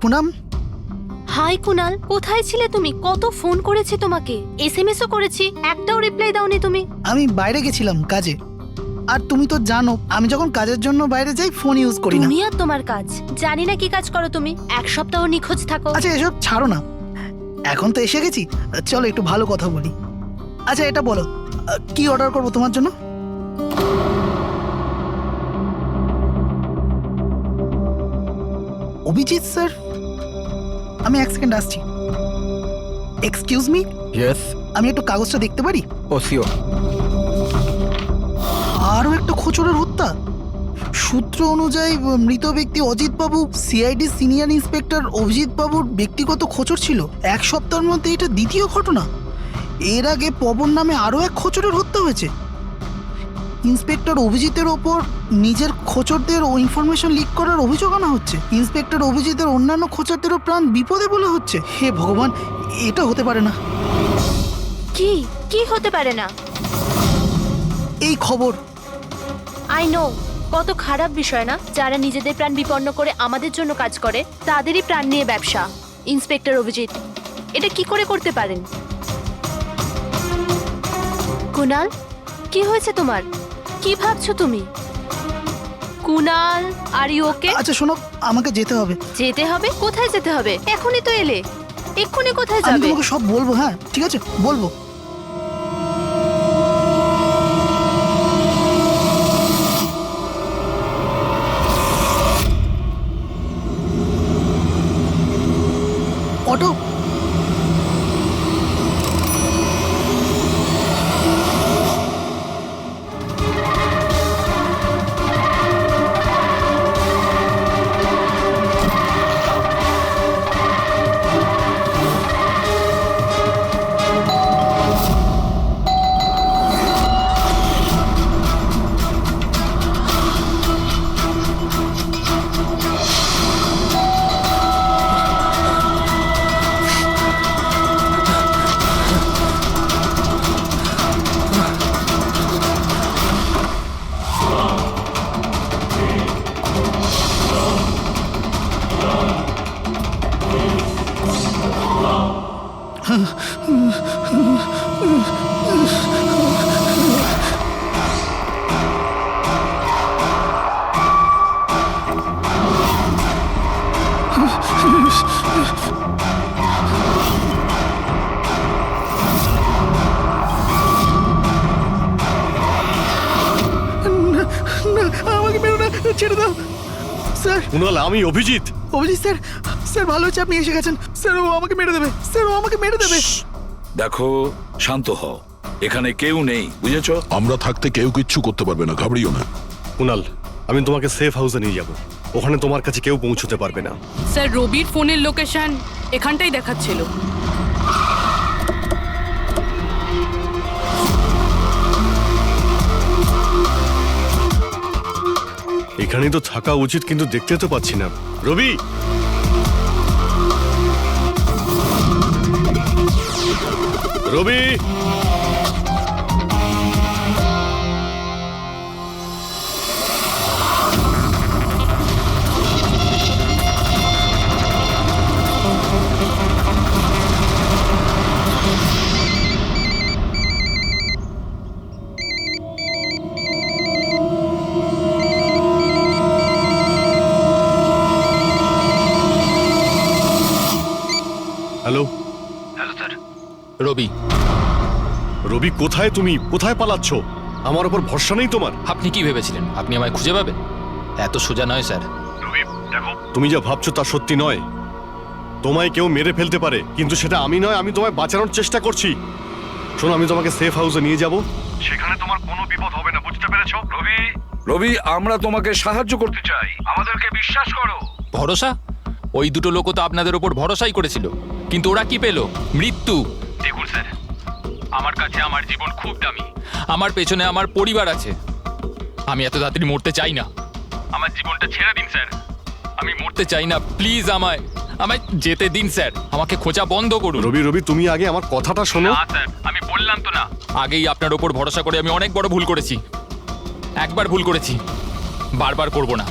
Poonam, high Kunal, কোথায় ছিলে তুমি? কত ফোন করেছি তোমাকে, এসএমএসও করেছি, একটাও রিপ্লাই দাওনি তুমি। আমি বাইরে গেছিলাম কাজে। আর তুমি তো জানো আমি যখন কাজের জন্য বাইরে যাই ফোন ইউজ করি না। তুমি আর তোমার কাজ, জানি না কি কাজ করো তুমি, এক সপ্তাহ নিখোঁজ থাকো। আচ্ছা এসব ছাড়ো না, এখন তো এসে গেছি, চলো একটু ভালো কথা বলি। আচ্ছা এটা বলো, কি অর্ডার করবো তোমার জন্য? অভিজিৎ স্যার, আমি এক সেকেন্ড আসছি। Excuse me, yes. আমি একটু কাগজটা দেখতে পারি? ও শিওর। আরও একটা খোঁচরের হত্যা। সূত্র অনুযায়ী মৃত ব্যক্তি অজিত বাবু সিআইডি সিনিয়র ইন্সপেক্টর অভিজিৎ বাবুর ব্যক্তিগত খোঁচর ছিল। এক সপ্তাহের মধ্যে এটা দ্বিতীয় ঘটনা। এর আগে পবন নামে আরও এক খোঁচরের হত্যা হয়েছে। ইন্সপেক্টর অভিজিতের ওপর নিজের খোঁচরদের ও ইনফরমেশন লিক করার অভিযোগ আনা হচ্ছে। ইন্সপেক্টর অভিজিতের অন্যান্য খোঁচরদেরও প্রাণ বিপদে বলে হচ্ছে। হে ভগবান, এটা হতে পারে না। কি কি হতে পারে না? এই খবর আই নো, কত খারাপ বিষয় না? যারা নিজেদের প্রাণ বিপন্ন করে আমাদের জন্য কাজ করে তাদেরই প্রাণ নিয়ে ব্যবসা। ইন্সপেক্টর অভিজিৎ এটা কি করে করতে পারেন? কুনাল, কি হয়েছে তোমার? কি ভাবছো তুমি? Kunal, are you okay? আচ্ছা শোনো, আমাকে যেতে হবে। যেতে হবে? কোথায় যেতে হবে? এখনই তো এলে, এক্ষুনি কোথায় আমি যাবে? তোমাকে সব বলবো। হ্যাঁ ঠিক আছে, বলবো। অটো, আমাকে মেরো না, ছেড়ে দাও স্যার। কুনাল, আমি অভিজিৎ। অভিজিৎ স্যার, স্যার ভালো হচ্ছে আপনি এসে গেছেন। স্যার ও আমাকে মেরে দেবে, স্যার ও আমাকে মেরে দেবে। দেখো, শান্ত হও, এখানে কেউ নেই, বুঝেছো? আমরা থাকতে কেউ কিচ্ছু করতে পারবে না, ঘাবড়িও না। কুনাল, আমি তোমাকে সেফ হাউসে নিয়ে যাব। ওখানে তোমার কাছে কেউ পৌঁছতে পারবে না। স্যার, রবির ফোনের লোকেশন এখানটাই দেখাচ্ছিল। এখানেই তো থাকা উচিত, কিন্তু দেখতে তো পাচ্ছি না। রবি, রবি, হ্যালো। রবি, রবি, কোথায় তুমি? কোথায় পালাচ্ছ? আমার উপর ভরসা নেই তোমার? আপনি কি ভেবেছিলেন আপনি আমায় খুঁজে পাবেন? এত সোজা নয় স্যার। রবি দেখো, তুমি যা ভাবছো তা সত্যি নয়। তোমায় কেউ মেরে ফেলতে পারে, কিন্তু সেটা আমি নয়। আমি তোমায় বাঁচানোর চেষ্টা করছি। শোনো, আমি তোমাকে সেফ হাউসে নিয়ে যাব। সেখানে তোমার কোনো বিপদ হবে না, বুঝতে পেরেছো? রবি, রবি, আমরা তোমাকে সাহায্য করতে চাই, আমাদেরকে বিশ্বাস করো। ভরসা? ওই দুটো লোকও তো আপনাদের ওপর ভরসাই করেছিল, কিন্তু ওরা কি পেল? মৃত্যু। দেখুন স্যার, আমার কাছে আমার জীবন খুব দামি। আমার পেছনে আমার পরিবার আছে। আমি এত তাড়াতাড়ি মরতে চাই না। আমার জীবনটা ছেড়ে দিন স্যার, আমি মরতে চাই না। প্লিজ আমায় আমায় যেতে দিন স্যার, আমাকে খোঁজা বন্ধ করুন। রবি, রবি, তুমি আগে আমার কথাটা শোনো। না স্যার, আমি বললাম তো না, আগেই আপনার ওপর ভরসা করে আমি অনেক বড় ভুল করেছি। একবার ভুল করেছি, বারবার করব না।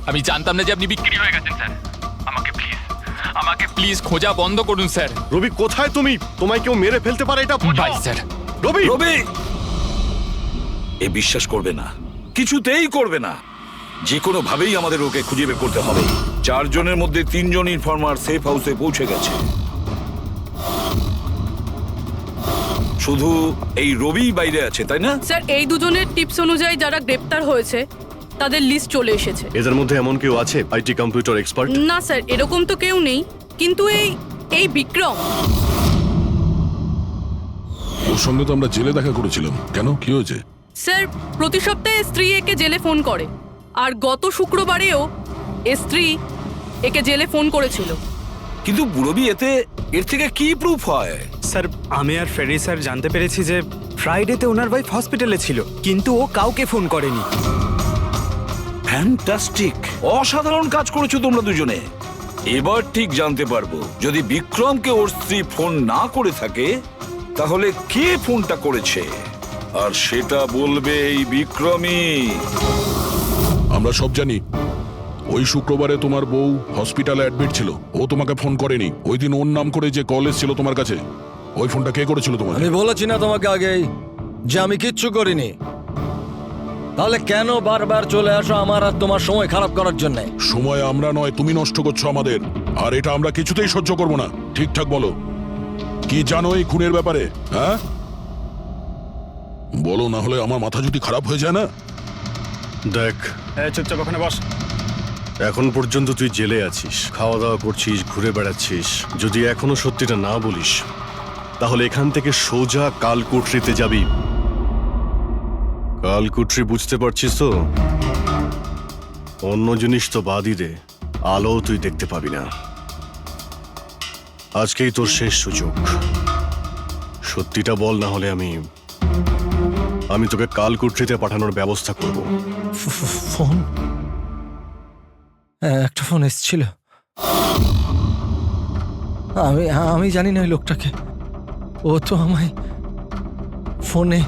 আমি জানতাম না যে আপনি বিক্রি হয়ে গেছেন স্যার। আমাকে প্লিজ আমাকে প্লিজ খোঁজা বন্ধ করুন স্যার। রবি কোথায় তুমি? তোমায় কেউ মেরে ফেলতে পারে এটা বোঝো। By sir. রবি রবি এ বিশ্বাস করবে না, কিছুতেই করবে না। যে কোনো ভাবেই আমাদের ওকে খুঁজে বের করতে হবে। 4 জনের মধ্যে 3 জন ইনফর্মার সেফ হাউসে পৌঁছে গেছে। শুধু এই রবি বাইরে আছে, তাই না? স্যার এই দুজনের টিপস অনুযায়ী যারা গ্রেপ্তার হয়েছে তাদের লিস্ট চলে এসেছে। এদের মধ্যে এমন কেউ আছে আইটি কম্পিউটার এক্সপার্ট? না স্যার, এরকম তো কেউ নেই, কিন্তু এই বিক্রম। ওর সঙ্গে তো আমরা জেলে দেখা করেছিলাম, কেন কি হয়েছে? স্যার প্রতি সপ্তাহে স্ত্রী একে জেলে ফোন করে, আর গত শুক্রবারেও স্ত্রী একে জেলে ফোন করেছিল। কিন্তু রবি এর থেকে কি প্রুফ হয়? স্যার আমি আর ফেরি স্যার জানতে পেরেছি যে ফ্রাইডেতে ওনার ওয়াইফ হসপিটালে ছিল, কিন্তু ও কাউকে ফোন করেনি। ফ্যান্টাস্টিক, অসাধারণ কাজ করেছো তোমরা দুজনে। এবার ঠিক জানতে পারবো যদি বিক্রমকে ওর স্ত্রী ফোন না করে থাকে তাহলে কে ফোনটা করেছে, আর সেটা বলবে এই বিক্রমই। আমরা সব জানি ওই শুক্রবারে তোমার বউ হসপিটালে অ্যাডমিট ছিল, ও তোমাকে ফোন করেনি। ওই দিন ওর নাম করে যে কল এসেছিল তোমার কাছে, ওই ফোনটা কে করেছিল তোমাকে? আমি বলেছি না তোমাকে আগেই যে আমি কিচ্ছু করিনি? তাহলে কেন বারবার চলে আসো আমার আর তোমার সময় খারাপ করার জন্য? সময় আমরা নয়, তুমি নষ্ট করছো আমাদের, আর এটা আমরা কিছুতেই সহ্য করব না। ঠিকঠাক বলো, কি জানো এই খুনের ব্যাপারে? হ্যাঁ বলো, না হলে আমার মাথা যদি খারাপ হয়ে যায় না। দেখ, চুপচাপ ওখানে বস। এখন পর্যন্ত তুই জেলে আছিস, খাওয়া দাওয়া করছিস, ঘুরে বেড়াচ্ছিস। যদি এখনো সত্যিটা না বলিস তাহলে এখান থেকে সোজা কালকুটরিতে যাবি। কালকুটরি বুঝতে পারছিস তো? অন্য জিনিস তো বাদই দে, আলো তুই দেখতে পাবি না। আজকেই তোর শেষ সুযোগ। সত্যিটা বল, না হলে আমি তোকে কালকুটরিতে পাঠানোর ব্যবস্থা করব। ফোন, একটা ফোন এসেছিল। আমি জানি না ওই লোকটাকে। ও তো আমায় ফোনে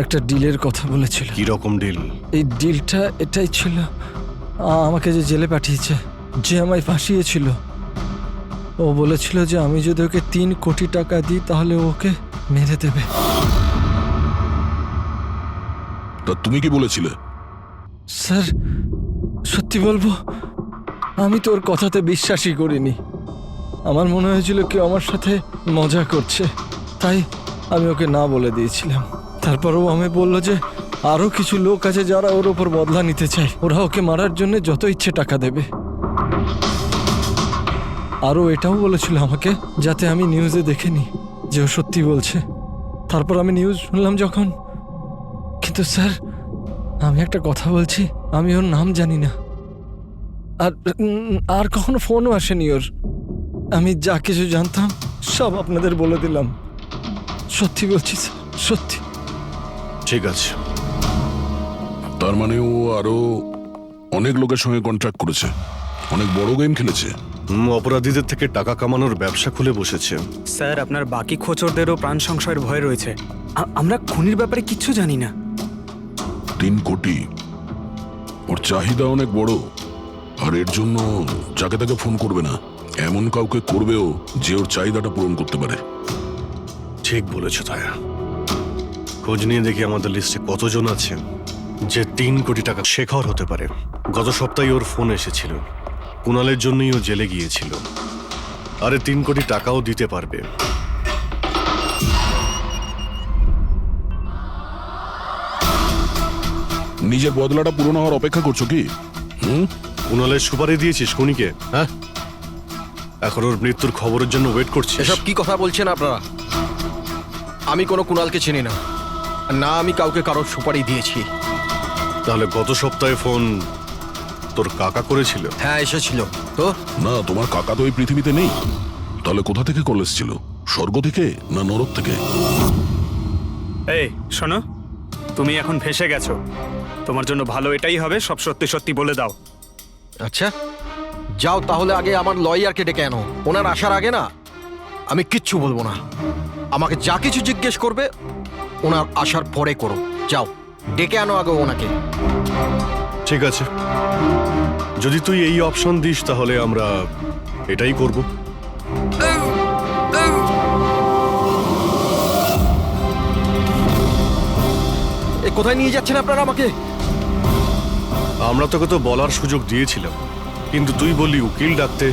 একটা ডিলের কথা বলেছিল। কি রকম ডিল? এই ডিলটা এটাই ছিল, আমাকে যে জেলে পাঠিয়েছে, যে আমায় ফাঁসিয়েছিল, ও বলেছিল যে আমি যদি ওকে 3 কোটি টাকা দিই তাহলে ওকে মেরে দেবে। তা তুমি কি বলেছিলে? স্যার সত্যি বলবো, আমি তো ওর কথাতে বিশ্বাসই করিনি। আমার মনে হয়েছিল কেউ আমার সাথে মজা করছে, তাই আমি ওকে না বলে দিয়েছিলাম। তারপরও আমি বলল যে আরো কিছু লোক আছে যারা ওর ওপর বদলা নিতে চায়, ওরা ওকে মারার জন্য যত ইচ্ছে টাকা দেবে। আরও এটাও বলেছিল আমাকে যাতে আমি নিউজে দেখেনি যে ও সত্যি বলছে। তারপর আমি নিউজ শুনলাম যখন। কিন্তু স্যার আমি একটা কথা বলছি, আমি ওর নাম জানি না, আর কখনো ফোনও আসেনি ওর। আমি যা কিছু জানতাম সব আপনাদের বলে দিলাম। সত্যি বলছি স্যার, সত্যি। ঠিক আছে। তার মানে ও আরো অনেক লোকের সঙ্গে কন্ট্রাক্ট করেছে, অনেক বড় গেম খেলেছে। অপরাধীদের থেকে টাকা কামানোর ব্যবসা খুলে বসেছে। স্যার আপনার বাকি খোঁচরদেরও প্রাণ সংশয়ের ভয় রয়েছে। আমরা খুনির ব্যাপারে কিচ্ছু জানি না। 3 কোটি, ওর চাহিদা অনেক বড়, আর এর জন্য যাকে তাকে ফোন করবে না, এমন কাউকে করবেও যে ওর চাহিদাটা পূরণ করতে পারে। ঠিক বলেছ তায়া। খোঁজ নিয়ে দেখি আমাদের লিস্টে কতজন আছে যে 3 কোটি টাকা শেখর হতে পারে। গত সপ্তাহে ওর ফোন এসেছিল, কুণালের জন্যই ও জেলে গিয়েছিল। আরে 3 কোটি টাকাও দিতে পারবে। নিজের বদলাটা পূরণ হওয়ার অপেক্ষা করছো কি? কুণালের সুপারি দিয়েছিস খুনিকে? হ্যাঁ, এখন ওর মৃত্যুর খবরের জন্য ওয়েট করছিস? এসব কি কথা বলছেন আপনারা? আমি কোনো কুণালকে চিনি না, না আমি কাউকে কারোর সুপারি দিয়েছি। তাহলে গত সপ্তাহে ফোন তোর কাকা করেছিল? হ্যাঁ এসেছিল তো। না, তোমার কাকা তো এই পৃথিবীতে নেই। তাহলে কোথা থেকে কল এসেছিল? স্বর্গ থেকে না নরক থেকে? এই শোনো, তুমি এখন ফেঁসে গেছো। তোমার জন্য ভালো এটাই হবে সব সত্যি সত্যি বলে দাও। আচ্ছা যাও তাহলে, আগে আমার লয়ারকে ডেকে আনো। ওনার আসার আগে না আমি কিচ্ছু বলবো না। আমাকে যা কিছু জিজ্ঞেস করবে ওনার আসার পরে করো। যাও ডেকে আনো আগে ওনাকে। ঠিক আছে, যদি তুই এই অপশন দিস তাহলে আমরা এটাই করব। এ কোথায় নিয়ে যাচ্ছেন আপনারা আমাকে? আমরা তোকে তো বলার সুযোগ দিয়েছিলাম, কিন্তু তুই বললি উকিল ডাকতে।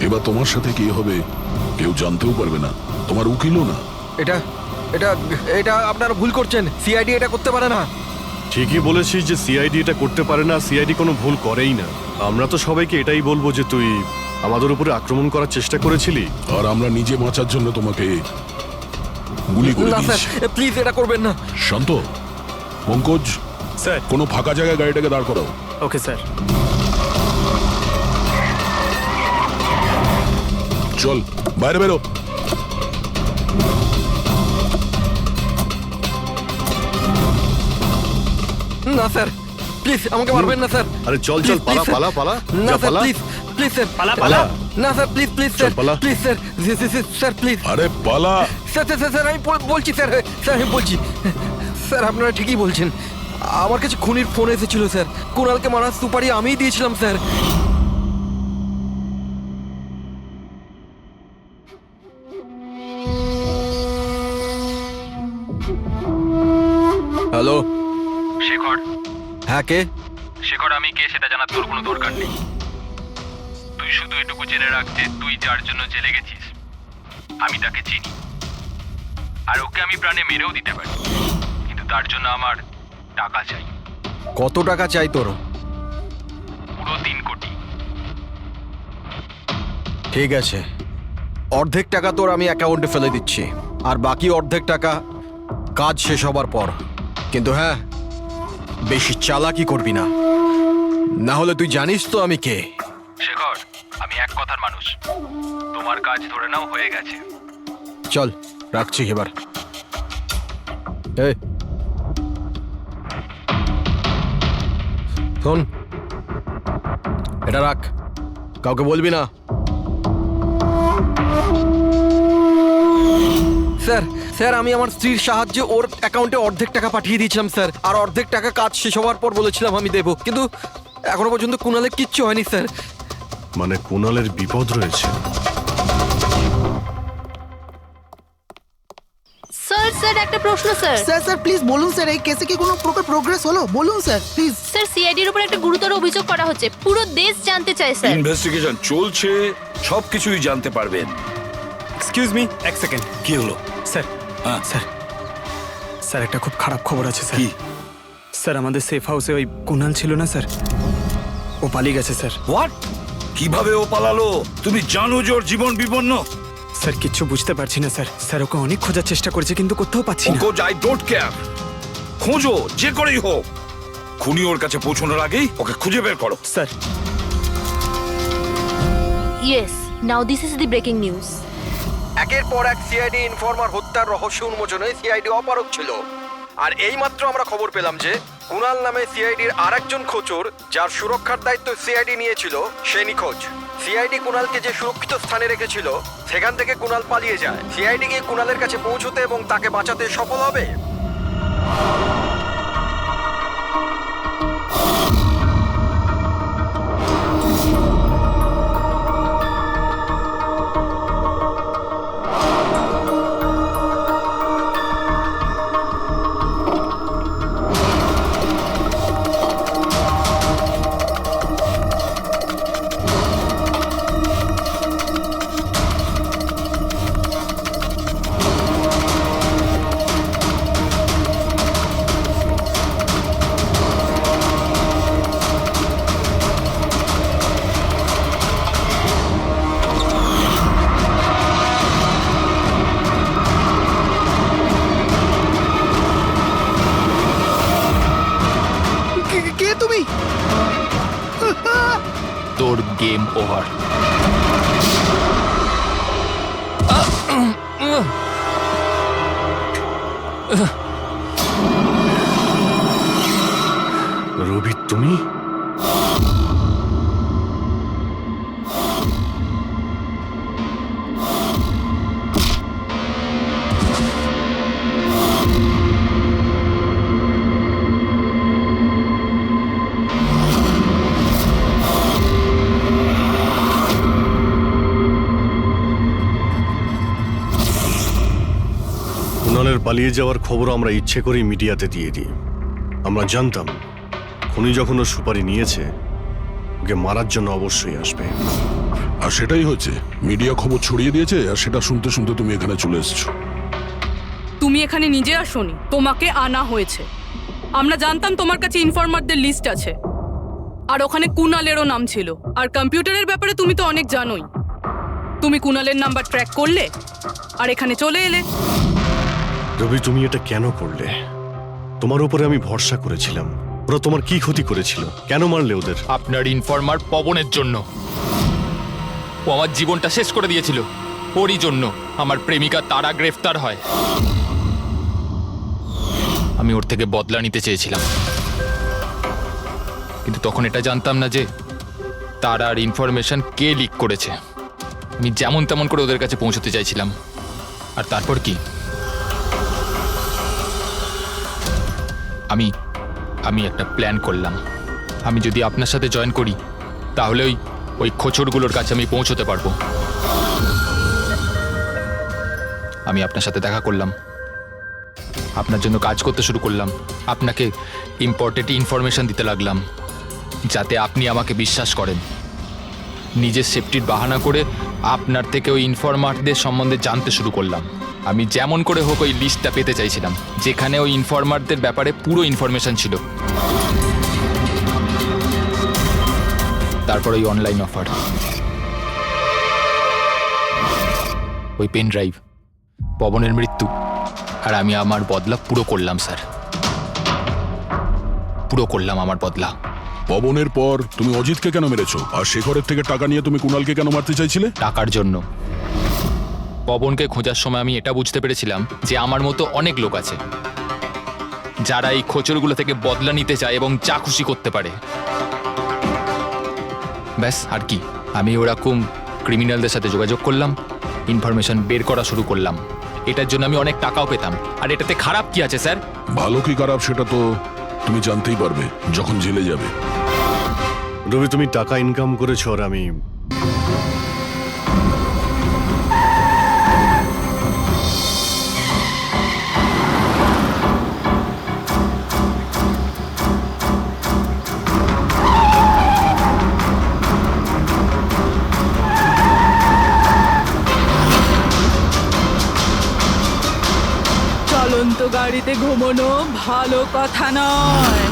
এবার তোমার সাথে কি হবে কেউ জানতেও পারবে না, তোমার উকিলও না। এটা এটা এটা আপনারা ভুল করছেন। সিআইডি এটা করতে পারে না। ঠিকই বলেছিস যে সিআইডি এটা করতে পারে না, সিআইডি কোনো ভুল করেই না। আমরা তো সবাইকে এটাই বলবো যে তুই আমাদের উপরে আক্রমণ করার চেষ্টা করেছিলি। আর আমরা নিজে বাঁচার জন্য তোমাকে গুলি করে না স্যার, দিয়েছি। প্লিজ এটা করবেন না। শান্ত, পঙ্কজ, স্যার। কোনো ফাঁকা জায়গায় গাড়িটাকে দাঁড় করাও। Okay sir. চল বাইরে বেরো। না স্যার, প্লিজ আমাকে মারবেন না স্যার। আরে চল চল, Please, পালা please, পালা পালা, না যা স্যার, পালা। প্লিজ প্লিজ স্যার, পালা, পালা। না স্যার, প্লিজ প্লিজ চল, স্যার, পালা। Please sir, sir please. আরে পালা। স্যার স্যার স্যার, স্যার আমি বলছি স্যার, স্যার আমি বলছি স্যার, আপনারা ঠিকই বলছেন। আমার কাছে খুনির ফোন এসেছিল স্যার। কুণালকে মারার সুপারি আমিই দিয়েছিলাম স্যার। হ্যালো শেখর, হ্যাঁ কে? শেখর আমি কে সেটা জানার তোর কোনো দরকার নেই। তুই শুধু এটুকু জেনে রাখ যে তুই যার জন্য জেলে গেছিস আমি তাকে চিনি, আর ওকে আমি প্রাণে মেরেও দিতে পারি, কিন্তু তার জন্য আমার টাকা চাই। কত টাকা চাই তোর? পুরো 3 কোটি। ঠিক আছে, অর্ধেক টাকা তোর আমি অ্যাকাউন্টে ফেলে দিচ্ছি, আর বাকি অর্ধেক টাকা কাজ শেষ হবার পর। কিন্তু হ্যাঁ, বেশি চালাকি করবি না, না হলে তুই জানিস তো আমি কে। শেখর, আমি এক কথার মানুষ, তোমার কাজ ধরে নাও হয়ে গেছে। চল রাখছি এবার। এই শোন, এটা রাখ, কাউকে বলবি না। স্যার স্যার, আমি আমার স্ত্রীর সাহায্যে ওর অ্যাকাউন্টে অর্ধেক টাকা পাঠিয়ে দিয়েছিলাম স্যার, আর অর্ধেক টাকা কাজ শেষ হওয়ার পর বলেছিলাম আমি দেবো, কিন্তু এখনো পর্যন্ত কুণালের কিচ্ছু হয়নি স্যার। মানে কুণালের বিপদ রয়েছে। স্যার স্যার একটা প্রশ্ন স্যার। স্যার স্যার প্লিজ বলুন স্যার, এই কেসে কি কোনো প্রকার প্রোগ্রেস হলো? বলুন স্যার প্লিজ। স্যার সিআইডির উপর একটা গুরুতর অভিযোগ করা হচ্ছে, পুরো দেশ জানতে চায় স্যার। ইনভেস্টিগেশন চলছে, সবকিছুই জানতে পারবেন। এক্সকিউজ মি, এক সেকেন্ড। কি হলো? স্যার, হ্যাঁ। স্যার, স্যার একটা খুব খারাপ খবর আছে স্যার। কি? স্যার আমাদের সেফ হাউসে ওই কুণাল ছিল না স্যার, ও পালিয়ে গেছে স্যার। হোয়াট? কিভাবে ও পালালো? তুমি জানো যে ওর জীবন বিপন্ন। স্যার কিচ্ছু বুঝতে পারছি না স্যার। স্যার ওকে অনেক খোঁজার চেষ্টা করেছে কিন্তু কোথাও পাচ্ছি না। Pankaj, I don't care. খোঁজো, যে করেই হোক। খুনি ওর কাছে পৌঁছানোর আগেই ওকে খুঁজে বের করো। Sir, yes, now this is the breaking news. একের পর এক সিআইডি ইনফরমার হত্যার রহস্য উন্মোচনে সিআইডি অপারগ ছিল, আর এইমাত্র আমরা খবর পেলাম যে কুণাল নামে সিআইডির আরেকজন খোঁচর, যার সুরক্ষার দায়িত্ব সিআইডি নিয়েছিল, সে নিখোঁজ। সিআইডি কুণালকে যে সুরক্ষিত স্থানে রেখেছিল সেখান থেকে কুণাল পালিয়ে যায়। সিআইডি গিয়ে কুণালের কাছে পৌঁছতে এবং তাকে বাঁচাতে সফল হবে। কে তুমি? তোর গেম ওভার। রবি তুমি? কুণালের পালিয়ে যাওয়ার খবর আমরা ইচ্ছে করেই মিডিয়াতে দিয়ে দিই। আমরা জানতাম খুনি যখন ওর সুপারি নিয়েছে, ওকে মারার জন্য অবশ্যই আসবে। আর সেটাই হয়েছে, মিডিয়া খবর ছড়িয়ে দিয়েছে, আর সেটা শুনতে শুনতে তুমি এখানে চলে এসেছো। তুমি এখানে নিজে আসোনি, তোমাকে আনা হয়েছে। আমরা জানতাম তোমার কাছে ইনফরমারদের লিস্ট আছে, আর ওখানে কুণালেরও নাম ছিল। আর কম্পিউটারের ব্যাপারে তুমি তো অনেক জানোই। তুমি কুণালের নাম্বার ট্র্যাক করলে আর এখানে চলে এলে। রবি, তুমি এটা কেন করলে? তোমার উপরে আমি ভরসা করেছিলাম। ওরা তোমার কি ক্ষতি করেছিল? কেন মারলে ওদের? আপনার ইনফরমার পবনের জন্য। ও আমার জীবনটা শেষ করে দিয়েছিল। ওরই জন্য আমার প্রেমিকা তারা গ্রেফতার হয়। আমি ওর থেকে বদলা নিতে চেয়েছিলাম, কিন্তু তখন এটা জানতাম না যে তারার ইনফরমেশন কে লিক করেছে। আমি যেমন তেমন করে ওদের কাছে পৌঁছতে চাইছিলাম। আর তারপর কি, আমি একটা প্ল্যান করলাম। আমি যদি আপনার সাথে জয়েন করি, তাহলে ওই খোঁচড়গুলোর কাছে আমি পৌঁছতে পারবো। আমি আপনার সাথে দেখা করলাম, আপনার জন্য কাজ করতে শুরু করলাম, আপনাকে ইম্পর্টেন্ট ইনফরমেশন দিতে লাগলাম, যাতে আপনি আমাকে বিশ্বাস করেন। নিজের সেফটির বাহানা করে আপনার থেকে ওই ইনফরমারদের সম্বন্ধে জানতে শুরু করলাম। আমি যেমন করে হোক ওই লিস্টটা পেতে চাইছিলাম, যেখানে ওই ইনফরমারদের ব্যাপারে পুরো ইনফরমেশন ছিল। তারপর ওই অনলাইন অফার, ওই পেন ড্রাইভ, পবনের মৃত্যু, আর আমি আমার বদলা পুরো করলাম স্যার। পুরো করলাম আমার বদলা। পবনের পর তুমি অজিতকে কেন মেরেছো? আর শেখরের থেকে টাকা নিয়ে তুমি কুণালকে কেন মারতে চাইছিলে? টাকার জন্য। পবনকে খোঁজার সময় আমি এটা বুঝতে পেরেছিলাম যে আমার মতো অনেক লোক আছে যারা এই খোঁচরগুলো থেকে বদলা নিতে চায় এবং যা খুশি করতে পারে। ব্যাস, আর কি। আমি ওরকম ক্রিমিনালদের সাথে যোগাযোগ করলাম, ইনফরমেশন বের করা শুরু করলাম। এটার জন্য আমি অনেক টাকাও পেতাম। আর এটাতে খারাপ কি আছে স্যার? ভালো কি খারাপ সেটা তো তুমি জানতেই পারবে যখন জেলে যাবে। রবি, তুমি টাকা ইনকাম করেছো, আর আমি চলন্ত গাড়িতে ঘুমানো ভালো কথা নয়।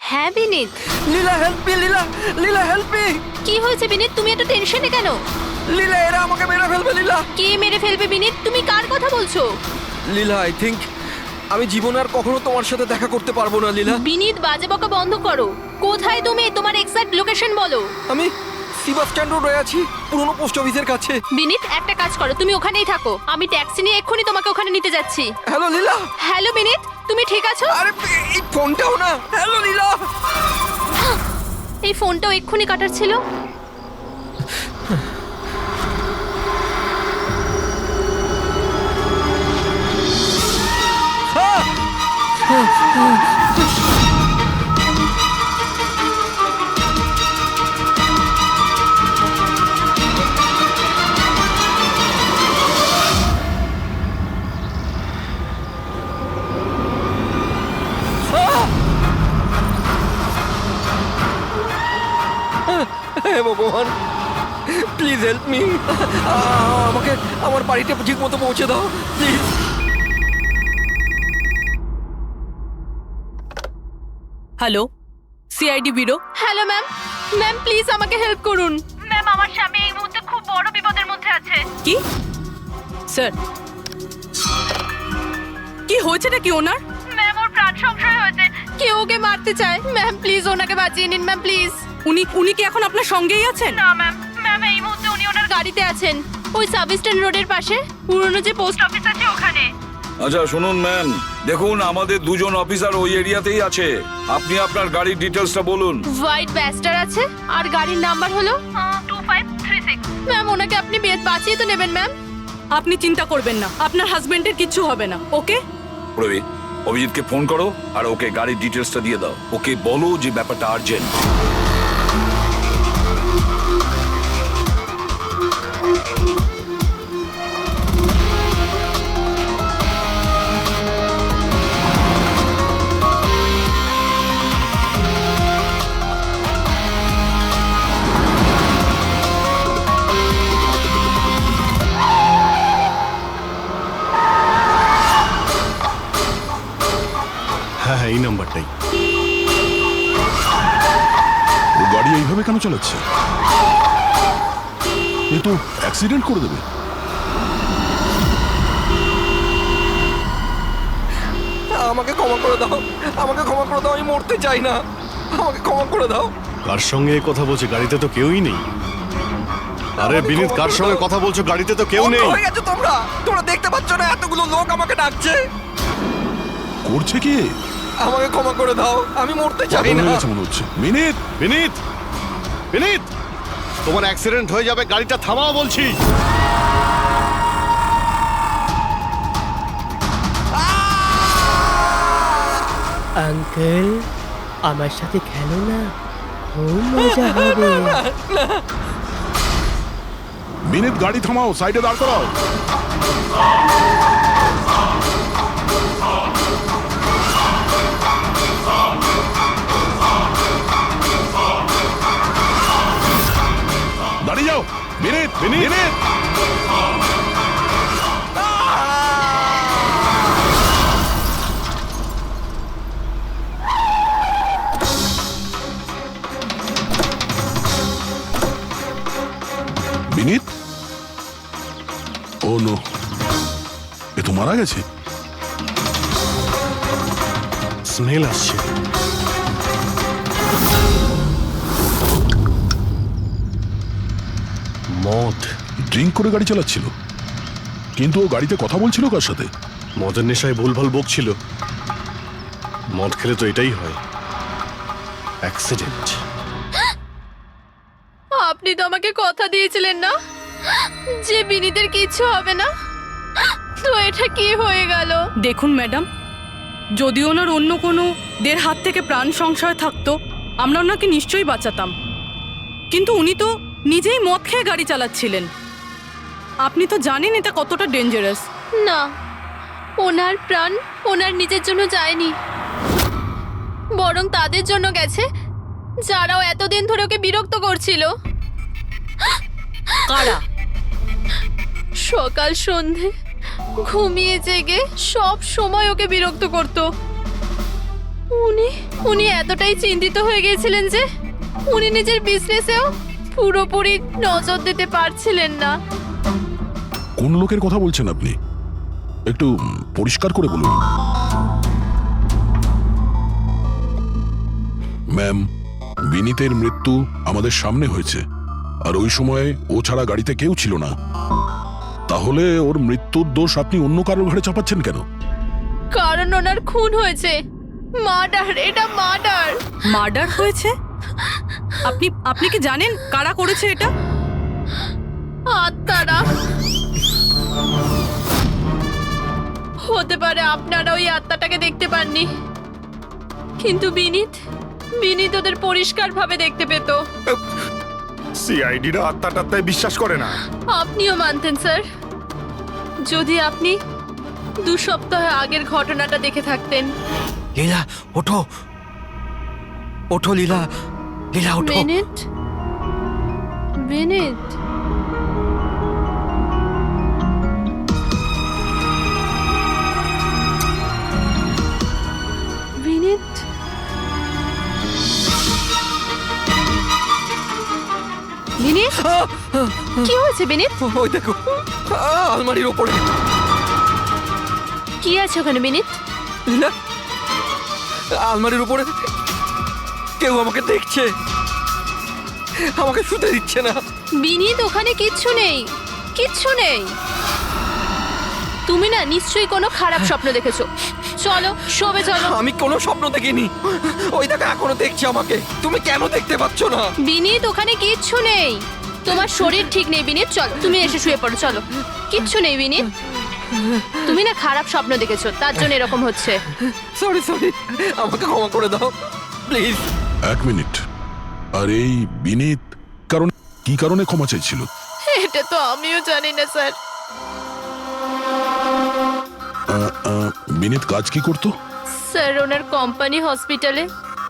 হ্যাঁ বিনীত, লীলা হেল্প মি, লীলা, লীলা হেল্প মি। কি হয়েছে বিনীত? তুমি এত টেনশনে কেন? লীলা, এরা আমাকে মেরে ফেলবে। লীলা, কে মেরে ফেলবে বিনীত? তুমি কার কথা বলছো? লীলা, আই থিঙ্ক আমি জীবনে আর কখনো তোমার সাথে দেখা করতে পারবো না। লীলা, বিনীত, বাজে বকা বন্ধ করো। কোথায় তুমি? তোমার এক্সাক্ট লোকেশন বলো। আমি বাস স্ট্যান্ড রোডে আছি, পুরনো পোস্ট অফিসের কাছে। বিনীত, একটা কাজ করো, তুমি ওখানেই থাকো। আমি ট্যাক্সি নিয়ে এক্ষুনি তোমাকে ওখানে নিতে যাচ্ছি। হ্যালো লীলা। হ্যালো বিনীত, তুমি ঠিক আছো? আরে এই ফোনটাও না। হ্যালো লীলা। এই ফোনটাও এক্ষুনি কাটার ছিল। হে ভগবান, প্লিজ হেল্প মি। আমাকে আমার বাড়িতে ঠিক মতো পৌঁছে দাও please. Hello, CID bureau. Hello ma'am. Ma'am please আমাকে হেল্প করুন। ম্যাম, আমার স্বামী এই মুহূর্তে খুব বড় বিপদের মধ্যে আছে। কি স্যার, কি হয়েছেটা কি ওনার? ম্যাম, ওর প্রাণ সংশয় হয়েছে। কেউ ওকে মারতে চায়। ম্যাম প্লিজ ওনাকে বাঁচিয়ে নিন ম্যাম, প্লিজ। উনি কি এখন আপনার সঙ্গেই আছেন? না ম্যাম, ম্যাম এই মুহূর্তে উনি ওনার গাড়িতে আছেন। ওই সাবস্টেশন রোডের পাশে পুরনো যে পোস্ট অফিস আছে ওখানে। আচ্ছা শুনুন ম্যাম, দেখুন আমাদের দুজন অফিসার ওই এরিয়াতেই আছে। আপনি আপনার গাড়ির ডিটেলসটা বলুন। হোয়াইট ব্যাস্টার আছে আর গাড়ির নাম্বার হলো 2536। ম্যাম ওনাকে আপনি বাঁচিয়ে তো নেবেন ম্যাম। আপনি চিন্তা করবেন না, আপনার হাজবেন্ডের কিচ্ছু হবে না, ওকে? রবি, অভিজিৎকে ফোন করো আর ওকে গাড়ির ডিটেলসটা দিয়ে দাও। ওকে বলো যে ব্যাপারটা আর্জেন্ট। হ্যাঁ হ্যাঁ, এই নাম্বারটাই। ও গাড়ি এইভাবে কেন চালাচ্ছে? এ তো অ্যাক্সিডেন্ট করে দেবে। আমাকে ক্ষমা করে দাও, আমাকে ক্ষমা করে দাও, আমি মরতে চাই না, আমাকে ক্ষমা করে দাও। কার সঙ্গে এই কথা বলছে? গাড়িতে তো কেউই নেই। আরে বিনীত, কার সঙ্গে কথা বলছো? গাড়িতে তো কেউ নেই। হয়ে গেছে তোমরা, তোমরা দেখতে পাচ্ছ না এতগুলো লোক আমাকে ডাকছে? করছে কি? আমাকে ক্ষমা করে দাও, আমি মরতে চাই পাগল না। হয়ে গেছে মনে হচ্ছে। মিনিট বিনীত, বিনীত, তোমার অ্যাক্সিডেন্ট হয়ে যাবে, গাড়িটা থামাও বলছি। আঙ্কেল আমার সাথে খেলো না, খুব মজা হবে। মিনিট, গাড়ি থামাও, সাইডে দাঁড় করাও। দাঁড়িয়ে যাও। Minute, minute. Vinit, oh no, এ তো মারা গেছে। স্মেল আসছে। মদ। ড্রিঙ্ক করে গাড়ি চালাচ্ছিল, কিন্তু ও গাড়িতে কথা বলছিল কার সাথে? মদের নেশায় ভুলভাল বকছিল। মদ খেলে তো এটাই হয়, অ্যাক্সিডেন্ট। আপনি তো আমাকে কথা দিয়েছিলেন না যে বিনীতের কিচ্ছু হবে না, তো এটা কি হয়ে গেল? দেখুন ম্যাডাম, যদি ওনার অন্য কোনো দের হাত থেকে প্রাণ সংশয় থাকতো আমরা ওনাকে নিশ্চয়ই বাঁচাতাম, কিন্তু উনি তো নিজেই মদ খেয়ে গাড়ি চালাচ্ছিলেন। আপনি তো জানেন এটা কতটা ডেঞ্জারাস। না, ওনার প্রাণ ওনার নিজের জন্য যায়নি, বরং তাদের জন্য গেছে যারাও এতদিন ধরে ওকে বিরক্ত করছিল। কারা? সকাল সন্ধে ঘুমিয়ে জেগে সব সময় ওকে বিরক্ত করত। উনি এতটাই চিন্তিত হয়ে গিয়েছিলেন যে উনি নিজের বিজনেসেও পুরোপুরি নজর দিতে পারছিলেন না। কোন লোকের কথা বলছেন আপনি? একটু পরিষ্কার করে বলুন। ম্যাম, বিনীতের মৃত্যু আমাদের সামনে হয়েছে, আর ওই সময় ও ছাড়া গাড়িতে কেউ ছিল না। তাহলে ওর মৃত্যুর দোষ আপনি অন্য কারোর ঘাড়ে চাপাচ্ছেন কেন? কারণ ওনার খুন হয়েছে। মার্ডার, এটা মার্ডার। মার্ডার হয়েছে? আপনি আপনি কি জানেন কারা করেছে এটা? আত্মারা। হতে পারে আপনারা ওই আত্মাটাকে দেখতে পাননি, কিন্তু বিনীত ওদের পরিষ্কারভাবে দেখতে পেত। সিআইডিরা আত্মাটাত্মায় বিশ্বাস করে না। আপনিও মানতেন স্যার, যদি আপনি 2 সপ্তাহ আগের ঘটনাটা দেখে থাকতেন। লীলা ওঠো, ওঠো লীলা, লীলা ওঠো। বিনীত, বিনীত, বিনীত, বিনীত, কি হয়েছে বিনীত? ওই দেখো, আলমারির ওপরে। কি আছে ওখানে বিনীত? লীলা, আলমারির উপরে কেউ আমাকে দেখছে, আমাকে শুতে দিচ্ছে না। বিনীত, ওখানে কিচ্ছু নেই। কিচ্ছু নেই। তুমি না নিশ্চয়ই কোনো খারাপ স্বপ্ন দেখেছো। চলো শোবে চলো। আমি কোনো স্বপ্ন দেখিনি। ওই দেখো এখনো দেখছি আমাকে। তুমি কেন দেখতে পাচ্ছ না? বিনীত ওখানে কিচ্ছু নেই। তোমার শরীর ঠিক নেই বিনীত, চলো তুমি এসে শুয়ে পড়ো চলো। কিচ্ছু নেই বিনীত, তুমি না খারাপ স্বপ্ন দেখেছো তার জন্য এরকম হচ্ছে। সরি সরি, আমাকে ক্ষমা করে দাও প্লিজ। 1 মিনিট। আর এই বিনীত কি কারণে ক্ষমা চাইছিল? এটা তো আমিও জানি না স্যার। বিনীত কাজ কি করতো? স্যার ওনার কোম্পানি হসপিটালে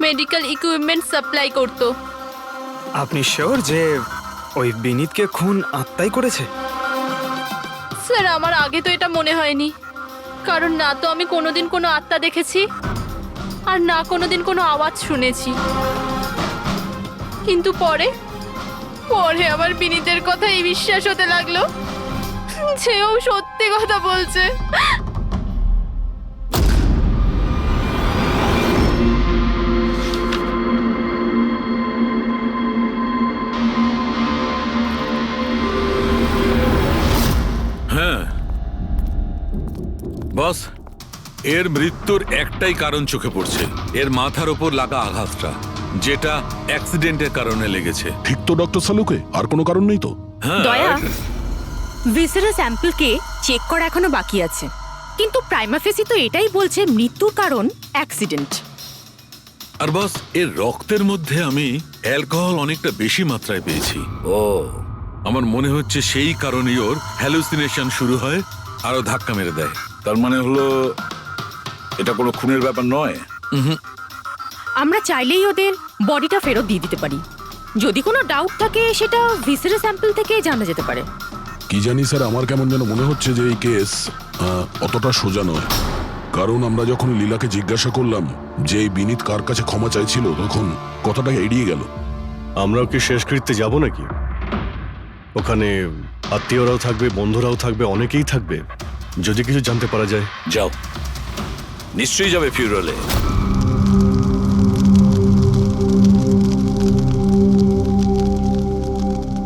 মেডিকেল ইকুইপমেন্ট সাপ্লাই করতো। আপনি শিওর যে ওই বিনীতকে খুন আত্মাই করেছে? স্যার আমার আগে তো এটা মনে হয়নি, কারণ না তো আমি কোনোদিন কোনো আত্মা দেখেছি আর না কোনোদিন কোনো আওয়াজ শুনেছি। কিন্তু পরে আমার বিনীতের কথাই বিশ্বাস হতে লাগলো যে ও সত্যি কথা বলছে। হ্যাঁ বস, এর মৃত্যুর একটাই কারণ চোখে পড়ছে, এর মাথার ওপর লাগা আঘাতটা, যেটা অ্যাক্সিডেন্টের কারণে লেগেছে। ঠিক তো ডক্টর সালুকে? আর কোনো কারণ নেই তো? হ্যাঁ দয়া, ভিসারের স্যাম্পলকে চেক করা এখনো বাকি আছে, কিন্তু প্রাইমা ফেসি তো এটাই বলছে মৃত্যুর কারণ অ্যাক্সিডেন্ট। আর বস, এর রক্তের মধ্যে আমি অ্যালকোহল অনেকটা বেশি মাত্রায় পেয়েছি। ও আমার মনে হচ্ছে সেই কারণেই ওর হ্যালুসিনেশন শুরু হয় আর ও ধাক্কা মেরে দেয়। তার মানে হলো এটা কোনো খুনের ব্যাপার নয়। আমরা চাইলেই ওদের বডিটা ফেরত দিয়ে দিতে পারি। যদি কোনো ডাউট থাকে সেটা ভিসারের স্যাম্পল থেকে জানা যেতে পারে। কি জানি স্যার, আমার কেমন যেন মনে হচ্ছে যে এই কেস অতটা সোজা নয়। কারণ আমরা যখন লীলাকে জিজ্ঞাসা করলাম যে এই বিনীত কার কাছে ক্ষমা চাইছিল, তখন কথাটা এড়িয়ে গেল। আমরাও কি শেষকৃত্যে যাব নাকি? ওখানে আত্মীয়রাও থাকবে, বন্ধুরাও থাকবে, অনেকেই থাকবে। যদি কিছু জানতে পারা যায়। যাও, নিশ্চয়ই যাবে ফিউরালে।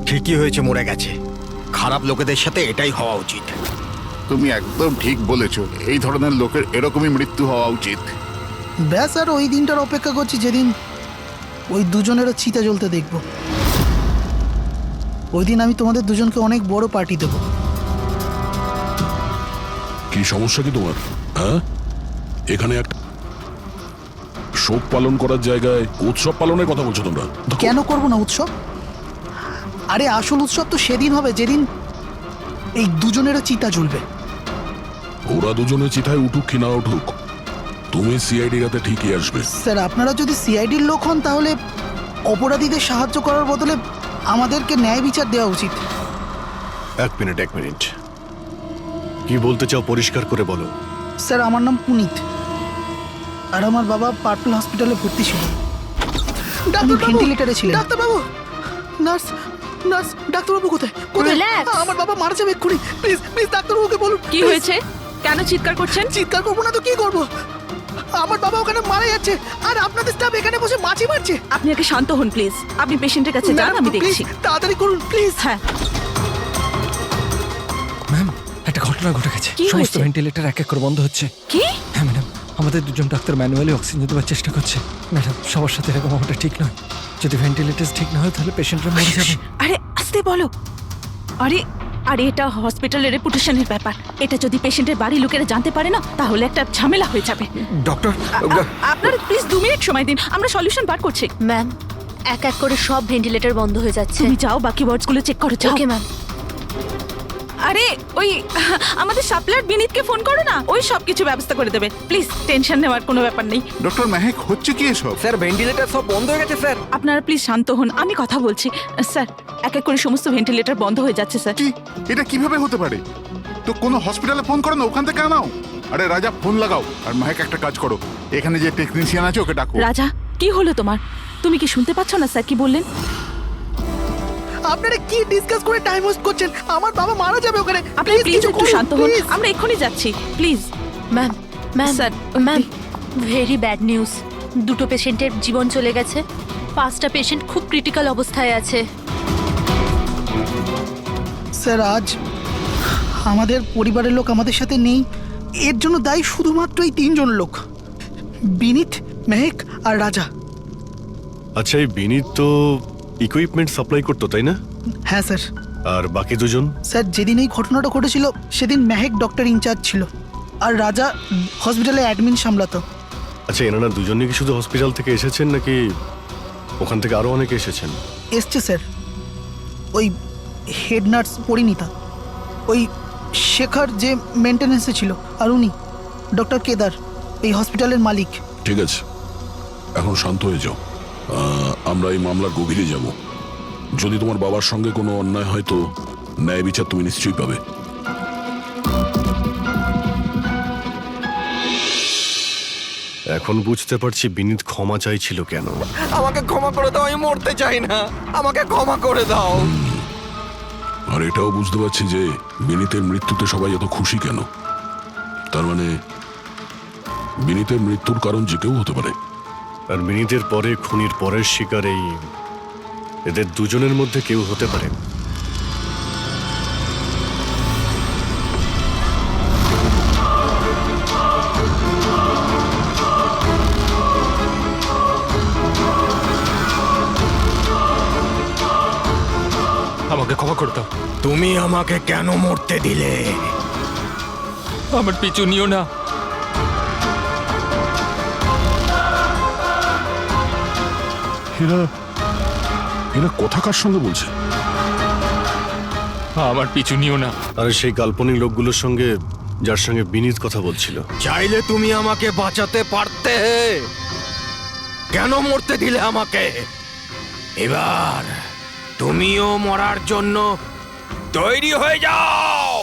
ঠিকই হয়েছে, মরে গেছে। খারাপ লোকেদের সাথে এটাই হওয়া উচিত। তুমি একদম ঠিক বলেছো, এই ধরনের লোকের এরকমই মৃত্যু হওয়া উচিত। ব্যাস, আর ওই দিনটার অপেক্ষা করছি যেদিন ওই দুজনেরও চিতা জ্বলতে দেখব। ওই দিন আমি তোমাদের দুজনকে অনেক বড় পার্টি দেব। কি সমস্যা কি তোমার? হ্যাঁ, এখানে একটা শোক পালন করার জায়গায় উৎসব পালনের কথা বলছো তোমরা? কেন করব না উৎসব? আরে আসল উৎসব তো সেদিন হবে যেদিন এই দুজনেরও চিতা জ্বলবে। ওরা দুজনে চিতায় উঠুক কি না উঠুক, তুমি সিআইডি রাতে ঠিকই আসবে। স্যার, আপনারা যদি সিআইডির লোক হন তাহলে অপরাধীদের সাহায্য করার বদলে আমাদেরকে ন্যায় বিচার দেওয়া উচিত। এক মিনিট, কি বলতে চাও পরিষ্কার করে বলো। স্যার, আমার নাম পুনিত, আর আমার বাবা পার্পল হসপিটালে ভর্তি ছিল। ভেন্টিলেটরে ছিলেন। ডাক্তারবাবু, নার্স, ডাক্তারবাবু কোথায়? আমার বাবা মারা যাবে এক্ষুনি। প্লিজ ডাক্তারবাবুকে বলুন। কি হয়েছে? কেন চিৎকার করছেন? চিৎকার করবো না তো কি করবো? আমার বাবা ওখানে মারা যাচ্ছে আর আপনাদের স্টাফ এখানে বসে মাছি মারছে। আপনি আগে শান্ত হন প্লিজ। আপনি পেশেন্টের কাছে যান, আমি দেখছি। তাড়াতাড়ি করুন প্লিজ। হ্যাঁ, ম্যাম, একটা ঘটনা ঘটে গেছে। কি সমস্ত হয়েছে? ভেন্টিলেটর এক এক করে বন্ধ হচ্ছে। কি? হ্যাঁ ম্যাডাম, আমাদের দুজন ডাক্তার ম্যানুয়ালি অক্সিজেন দেওয়ার চেষ্টা করছে। ম্যাডাম, সবার সাথে এরকম হওয়াটা ঠিক নয়। যদি ভেন্টিলেটর ঠিক না হয় তাহলে পেশেন্টরা মরে যাবে। আরে আস্তে বলো। আরে এটা হসপিটালের রেপুটেশনের ব্যাপার। এটা যদি পেশেন্টের বাড়ি লোকেরা জানতে পারে না তাহলে একটা ঝামেলা হয়ে যাবে। ডক্টর, আপনারা প্লিজ 2 মিনিট সময় দিন, আমরা সলিউশন বার করছি। ম্যাম, এক এক করে সব ভেন্টিলেটর বন্ধ হয়ে যাচ্ছে। তুমি যাও বাকি ওয়ার্ডসগুলো চেক করো, যাও। Okay ma'am. আরে ওই আমাদের সাপ্লায়ার বিনীতকে ফোন করো না, ওই সব কিছু ব্যবস্থা করে দেবে। প্লিজ টেনশন নেওয়ার কোনো ব্যাপার নেই। ডক্টর মেহেক, হচ্ছে কি এসব? স্যার ভেন্টিলেটর সব বন্ধ হয়ে গেছে স্যার। আপনারা প্লিজ শান্ত হন, আমি কথা বলছি। স্যার, এক এক করে সমস্ত ভেন্টিলেটর বন্ধ হয়ে যাচ্ছে স্যার। কি, এটা কিভাবে হতে পারে? তো কোনো হসপিটালে ফোন করো না, ওখান থেকে আনাও। আরে রাজা, ফোন লাগাও। আর মেহেক, একটা কাজ করো, এখানে যে টেকনিশিয়ান আছে ওকে ডাকো। রাজা, কি হলো তোমার? তুমি কি শুনতে পাচ্ছ না স্যার কি বললেন? আপনারা কি ডিসকাস করে টাইম ওয়েস্ট করছেন? আমার বাবা মারা যাবে ওখানে। আপনি প্লিজ একটু শান্ত হন, আমরা এক্ষুনি যাচ্ছি please. Ma'am, sir, ma'am, very bad news. 2টো পেশেন্টের জীবন চলে গেছে। 5টা পেশেন্ট খুব ক্রিটিক্যাল অবস্থায় আছে। স্যার আজ আমাদের পরিবারের লোক আমাদের সাথে নেই, এর জন্য দায়ী শুধুমাত্র এই 3 জন লোক, বিনীত, মেহেক আর রাজা। আচ্ছা, এই বিনীত তো ইকুইপমেন্ট সাপ্লাই করতো, তাই না? হ্যাঁ স্যার। আর বাকি দুজন? স্যার যেদিন এই ঘটনাটা ঘটেছিল সেদিন মেহেক ডক্টর ইনচার্জ ছিল আর রাজা হসপিটালে অ্যাডমিন সামলাতো। আচ্ছা, এনারা দুজনে কি শুধু হসপিটাল থেকে এসেছেন নাকি ওখান থেকে আরো অনেকে এসেছেন? এসছে স্যার, ওই হেড নার্স পরিণীতা, ওই শেখর যে মেনটেন্যান্সে ছিল, আর উনি ডক্টর কেদার, এই হসপিটালের মালিক। ঠিক আছে, এখন শান্ত হয়ে যাও। আমরা এই মামলার গভীরে যাব। যদি তোমার বাবার সঙ্গে কোনো অন্যায় হয় তো ন্যায় বিচার তুমি নিশ্চয়ই পাবে। এখন বুঝতে পারছি বিনীত ক্ষমা চাইছিল কেন। আমাকে ক্ষমা করে দাও, আমি মরতে চাই না, আমাকে ক্ষমা করে দাও। আর এটাও বুঝতে পারছি যে বিনীতের মৃত্যুতে সবাই এত খুশি কেন। তার মানে বিনীতের মৃত্যুর কারণ যে কেউ হতে পারে। আর বিনীতের পরে খুনির পরের শিকার এই এদের দুজনের মধ্যে কেউ হতে পারে। আমাকে ক্ষমা করে দাও। তুমি আমাকে কেন মরতে দিলে? আমার পিছু নিও না। এরা কথা কার সঙ্গে বলছে? আমার পিছু নিও না। আর সেই কাল্পনিক লোকগুলোর সঙ্গে যার সঙ্গে বিনীত কথা বলছিল। চাইলে তুমি আমাকে বাঁচাতে পারতে, কেন মরতে দিলে আমাকে? এবার তুমিও মরার জন্য তৈরি হয়ে যাও।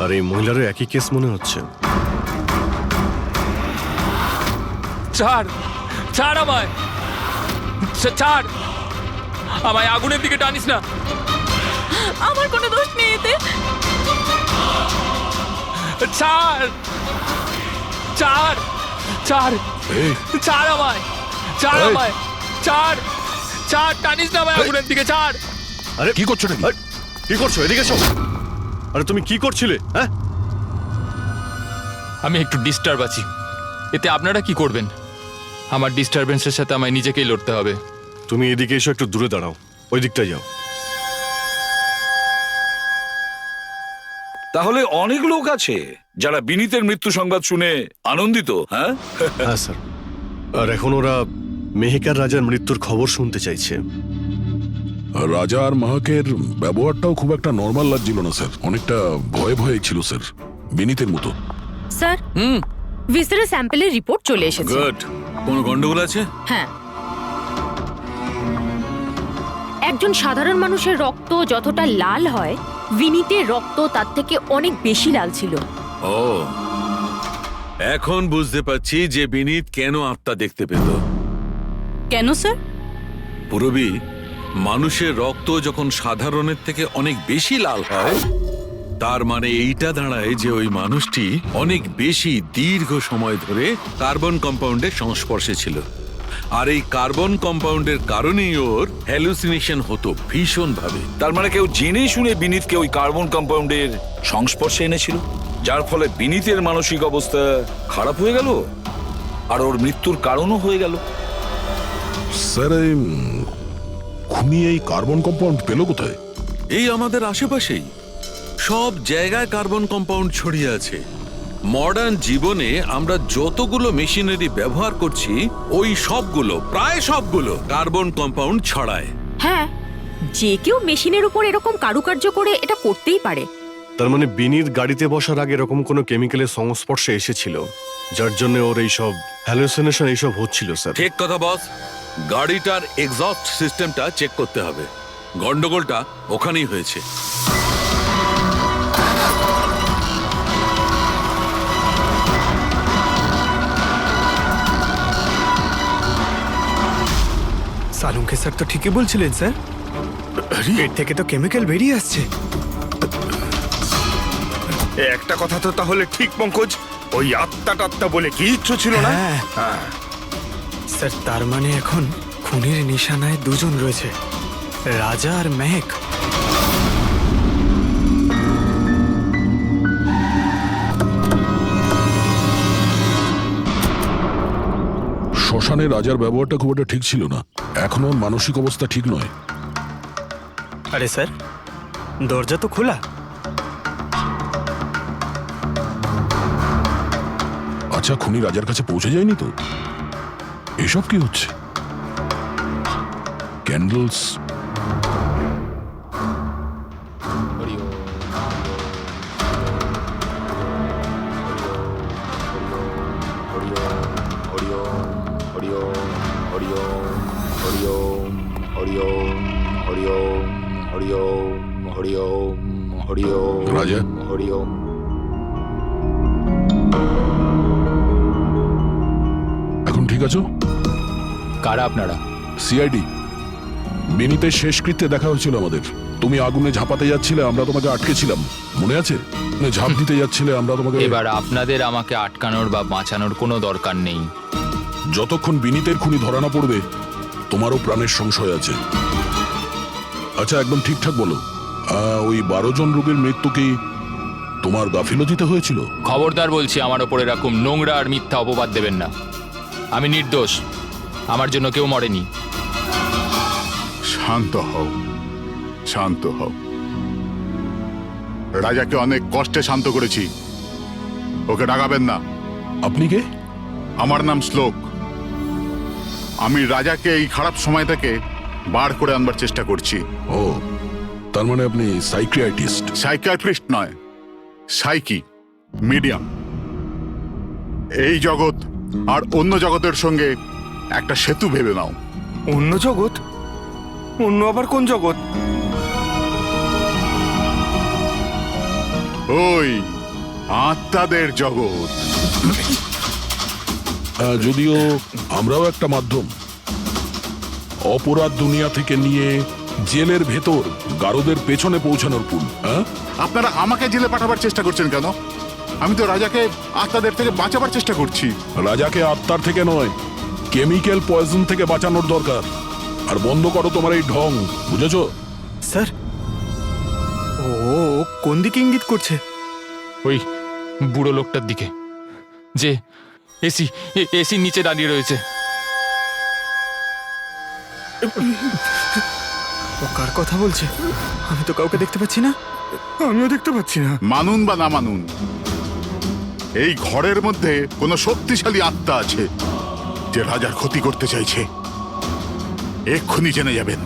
আর এই মহিলারও একই কেস মনে হচ্ছে। ছাড়, ছাড় আমায়, ছাড় আমায়, আগুনের দিকে টানিস না। আমার কোনো দোষ নেই এতে। ছাড়, ছাড়, ছাড়, ছাড় আমায়, ছাড় আমায়, ছাড়, ছাড়, টানিস না আমায় আগুনের দিকে, ছাড়। আরে কি করছো নাকি? কি করছো? এদিকে এসো। আরে তুমি কি করছিলে? হ্যাঁ, আমি একটু ডিস্টার্ব আছি, এতে আপনারা কি করবেন? আমার ডিস্টারবেন্সের সাথে আমায় নিজেকেই লড়তে হবে। তুমি এদিকে এসো, একটু দূরে দাঁড়াও, ওই দিকটায় যাও। তাহলে অনেক লোক আছে যারা বিনীতের মৃত্যু সংবাদ শুনে আনন্দিত। হ্যাঁ হ্যাঁ স্যার। আর এখন ওরা মেহেকার রাজার মৃত্যুর খবর শুনতে চাইছে। রাজা আর মাহাকের ব্যবহারটাও খুব একটা নর্মাল লাগছিল না স্যার, অনেকটা ভয়ে ভয়ে ছিল স্যার, বিনীতের মতো। স্যার, ভিসেরাল স্যাম্পলের রিপোর্ট চলে এসেছে। গুড। কোনো গন্ডগোল আছে? হ্যাঁ, একজন সাধারণ মানুষের রক্ত যতটা লাল হয়, বিনীতের রক্ত তার থেকে অনেক বেশি লাল ছিল। ও, এখন বুঝতে পারছি যে বিনীত কেন আত্মা দেখতে পেল। কেন স্যার? পুরবী, মানুষের রক্ত যখন সাধারণের থেকে অনেক বেশি লাল হয়, তার মানে এইটা দাঁড়ায় যে ওই মানুষটি অনেক বেশি দীর্ঘ সময় ধরে কার্বন কম্পাউন্ডের সংস্পর্শে ছিল। আর এই কার্বন কম্পাউন্ডের কারণেই ওর হ্যালুসিনেশন হতো ভীষণ ভাবে। তার মানে কেউ জেনে শুনে বিনীতকে ওই কার্বন কম্পাউন্ডের সংস্পর্শে এনেছিল, যার ফলে বিনীতের মানসিক অবস্থা খারাপ হয়ে গেল আর ওর মৃত্যুর কারণও হয়ে গেল। স্যার, খুনি এই কার্বন কম্পাউন্ড পেল কোথায়? এই আমাদের আশেপাশেই সব জায়গায় কার্বন কম্পাউন্ড ছড়িয়ে আছে। মডার্ন জীবনে আমরা যতগুলো মেশিনারি ব্যবহার করছি, ওই সবগুলো, প্রায় সবগুলো কার্বন কম্পাউন্ড ছড়ায়। হ্যাঁ, যে কেউ মেশিনের উপর এরকম কারুকার্য করে এটা করতেই পারে। তার মানে বিনীত গাড়িতে বসার আগে এরকম কোনো কেমিক্যালের সংস্পর্শে এসেছিল, যার জন্য ওর এইসব হ্যালুসিনেশন এইসব হচ্ছিল। স্যার ঠিক কথা বস। গাড়িটার এক্সস্ট সিস্টেমটা চেক করতে হবে। গন্ডগোলটা ওখানেই হয়েছে। সালুঙ্কে স্যার তো ঠিকই বলছিলেন স্যার, পেট থেকে তো কেমিক্যাল বেরিয়ে আসছে। একটা কথা তো তাহলে ঠিক পঙ্কজ, ওই আত্মা বলে কিচ্ছু ছিল না। স্যার, তার মানে এখন খুনির নিশানায় দুজন রয়েছে, রাজা আর মেহেক। শ্মশানে রাজার ব্যবহারটা খুব একটা ঠিক ছিল না। এখনো ওর মানসিক অবস্থা ঠিক নয়। আরে স্যার, দরজা তো খোলা। আচ্ছা, খুনি রাজার কাছে পৌঁছে যায়নি তো? এসব কি হচ্ছে? ক্যান্ডেলস। রাজা, এখন ঠিক আছো? কারা আপনারা? সিআইডি। বিনীতের শেষকৃত্যে দেখা হয়েছিল আমাদের। তুমি আগুনে ঝাঁপাতে যাচ্ছিলে, আমরা তোমাকে আটকেছিলাম, মনে আছে? ঝাঁপ দিতে যাচ্ছিলে, আমরা তোমাকে। এবার আপনাদের আমাকে আটকানোর বা বাঁচানোর কোনো দরকার নেই। যতক্ষণ বিনীতের খুনি ধরা না পড়বে, তোমারও প্রাণের সংশয় আছে। আচ্ছা, একদম ঠিকঠাক বলো, ওই 12 জন রোগীর মৃত্যু কি তোমার গাফিলতিতে হয়েছিল? খবরদার বলছি, আমার ওপর এরকম নোংরা আর মিথ্যা অপবাদ দেবেন না। আমি নির্দোষ, আমার জন্য কেউ মরেনি। শান্ত হও, শান্ত হও। রাজাকে অনেক কষ্টে শান্ত করেছি, ওকে ডাকাবেন না। আপনি কে? আমার নাম শ্লোক। আমি রাজাকে এই খারাপ সময় থেকে বার করে আনবার চেষ্টা করছি। ও, তার মানে আপনি সাইকিয়াট্রিস্ট? সাইকিয়াট্রিস্ট নয়, সাইকি, মিডিয়াম। এই জগৎ আর অন্য জগতের সঙ্গে একটা সেতু ভেবে নাও। অন্য জগৎ? অন্য আবার কোন জগৎ? ওই আত্মাদের জগৎ। যদিও আমরাও একটা মাধ্যম। অপরাধ দুনিয়া থেকে নিয়ে জেলের ভেতর গারদের পেছনে পৌঁছানোর পুল। আপনারা আমাকে জেলে পাঠাবার চেষ্টা করছেন কেন? আমি তো রাজাকে আত্মাদের থেকে বাঁচাবার চেষ্টা করছি। রাজাকে আত্মার থেকে নয়, কেমিক্যাল পয়জন থেকে বাঁচানোর দরকার। আর বন্ধ করো তোমার এই ঢং, বুঝেছো? স্যার, ও কোন দিকে ইঙ্গিত করছে? ওই বুড়ো লোকটার দিকে, যে এসির নিচে দাঁড়িয়ে রয়েছে। ও কার কথা বলছে? আমি তো কাউকে দেখতে পাচ্ছি না। আমিও দেখতে পাচ্ছি না। মানুন বা না মানুন, এই ঘরের মধ্যে কোনো শক্তিশালী আত্মা আছে যে রাজার ক্ষতি করতে চাইছে। এক্ষুনি জেনে যাবেন।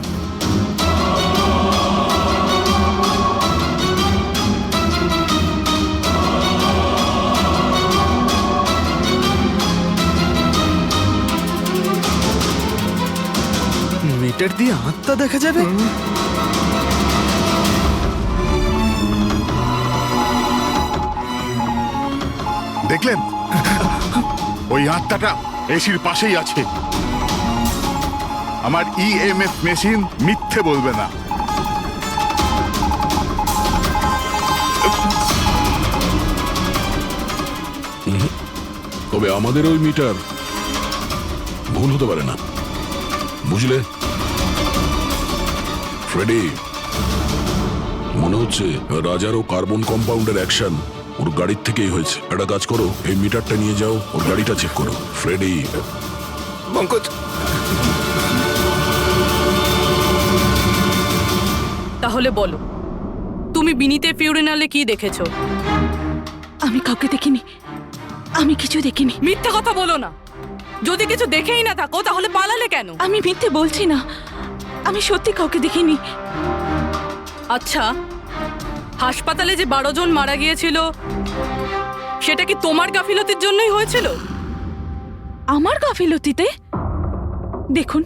মিটার দিয়ে আত্মা দেখা যাবে? দেখলেন, ওই আত্মাটা এসির পাশেই আছে। আমার ইএমএফ মেশিন মিথ্যে বলবে না। তবে আমাদের ওই মিটার ভুল হতে পারে না, বুঝলে? ফ্রেডি, মনে হচ্ছে রাজারও কার্বন কম্পাউন্ডের অ্যাকশন ওর গাড়ির থেকেই হয়েছে। একটা কাজ করো, এই মিটারটা নিয়ে যাও, ওর গাড়িটা চেক করো। ফ্রেডি। পঙ্কজ, তাহলে বলো, তুমি বিনীতের ফিউরিনালে কি দেখেছো? আমি কাউকে দেখিনি, আমি কিছু দেখিনি। মিথ্যা কথা বলো না। যদি কিছু দেখেই না থাকো তাহলে পালালে কেন? আমি মিথ্যে বলছি না, আমি সত্যি কাউকে দেখিনি। আচ্ছা, হাসপাতালে যে 12 জন মারা গিয়েছিল সেটা কি তোমার গাফিলতির জন্যই হয়েছিল? আমার গাফিলতিতে? দেখুন,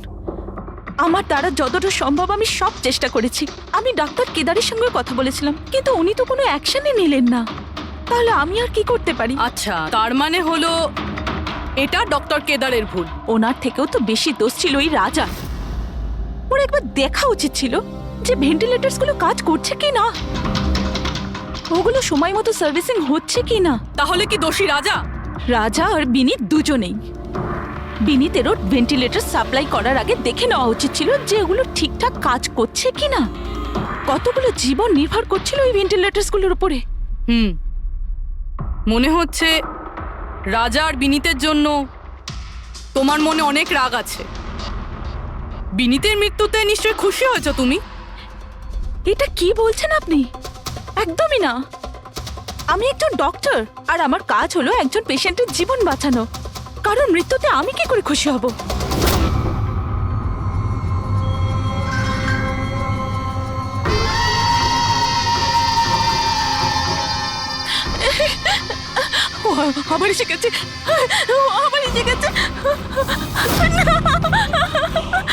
আমার দ্বারা যতটা সম্ভব আমি সব চেষ্টা করেছি। আমি ডাক্তার কেদারের সঙ্গে কথা বলেছিলাম, কিন্তু উনি তো কোনো অ্যাকশনই নিলেন না। তাহলে আমি আর কি করতে পারি? আচ্ছা, তার মানে হলো এটা ডক্টর কেদারের ভুল। ওনার থেকেও তো বেশি দোষ ছিল ওই রাজা। ওর একবার দেখা উচিত ছিল যে ভেন্টিলেটরস গুলো কাজ করছে কি না, ওগুলো সময় মতো সার্ভিসিং হচ্ছে কি না। তাহলে কি দোষী রাজা? রাজা আর বিনীত দুজনেই। বিনীতেরও ভেন্টিলেটর সাপ্লাই করার আগে দেখে নেওয়া উচিত ছিল যে ওগুলো ঠিকঠাক কাজ করছে কি না। কতগুলো জীবন নির্ভর করছিল ওই ভেন্টিলেটরস গুলোর উপরে। মনে হচ্ছে রাজা আর বিনীতের জন্য তোমার মনে অনেক রাগ আছে। বিনীতের মৃত্যুতে নিশ্চয়ই খুশি হয়েছো তুমি। এটা কি বলছেন আপনি? একদমই না। আমি একজন ডক্টর, আর আমার কাজ হলো একজন পেশেন্টের জীবন বাঁচানো। কারণ মৃত্যুতে আমি কি করে খুশি হব? ও আবার এসে গেছে, আবার এসে গেছে।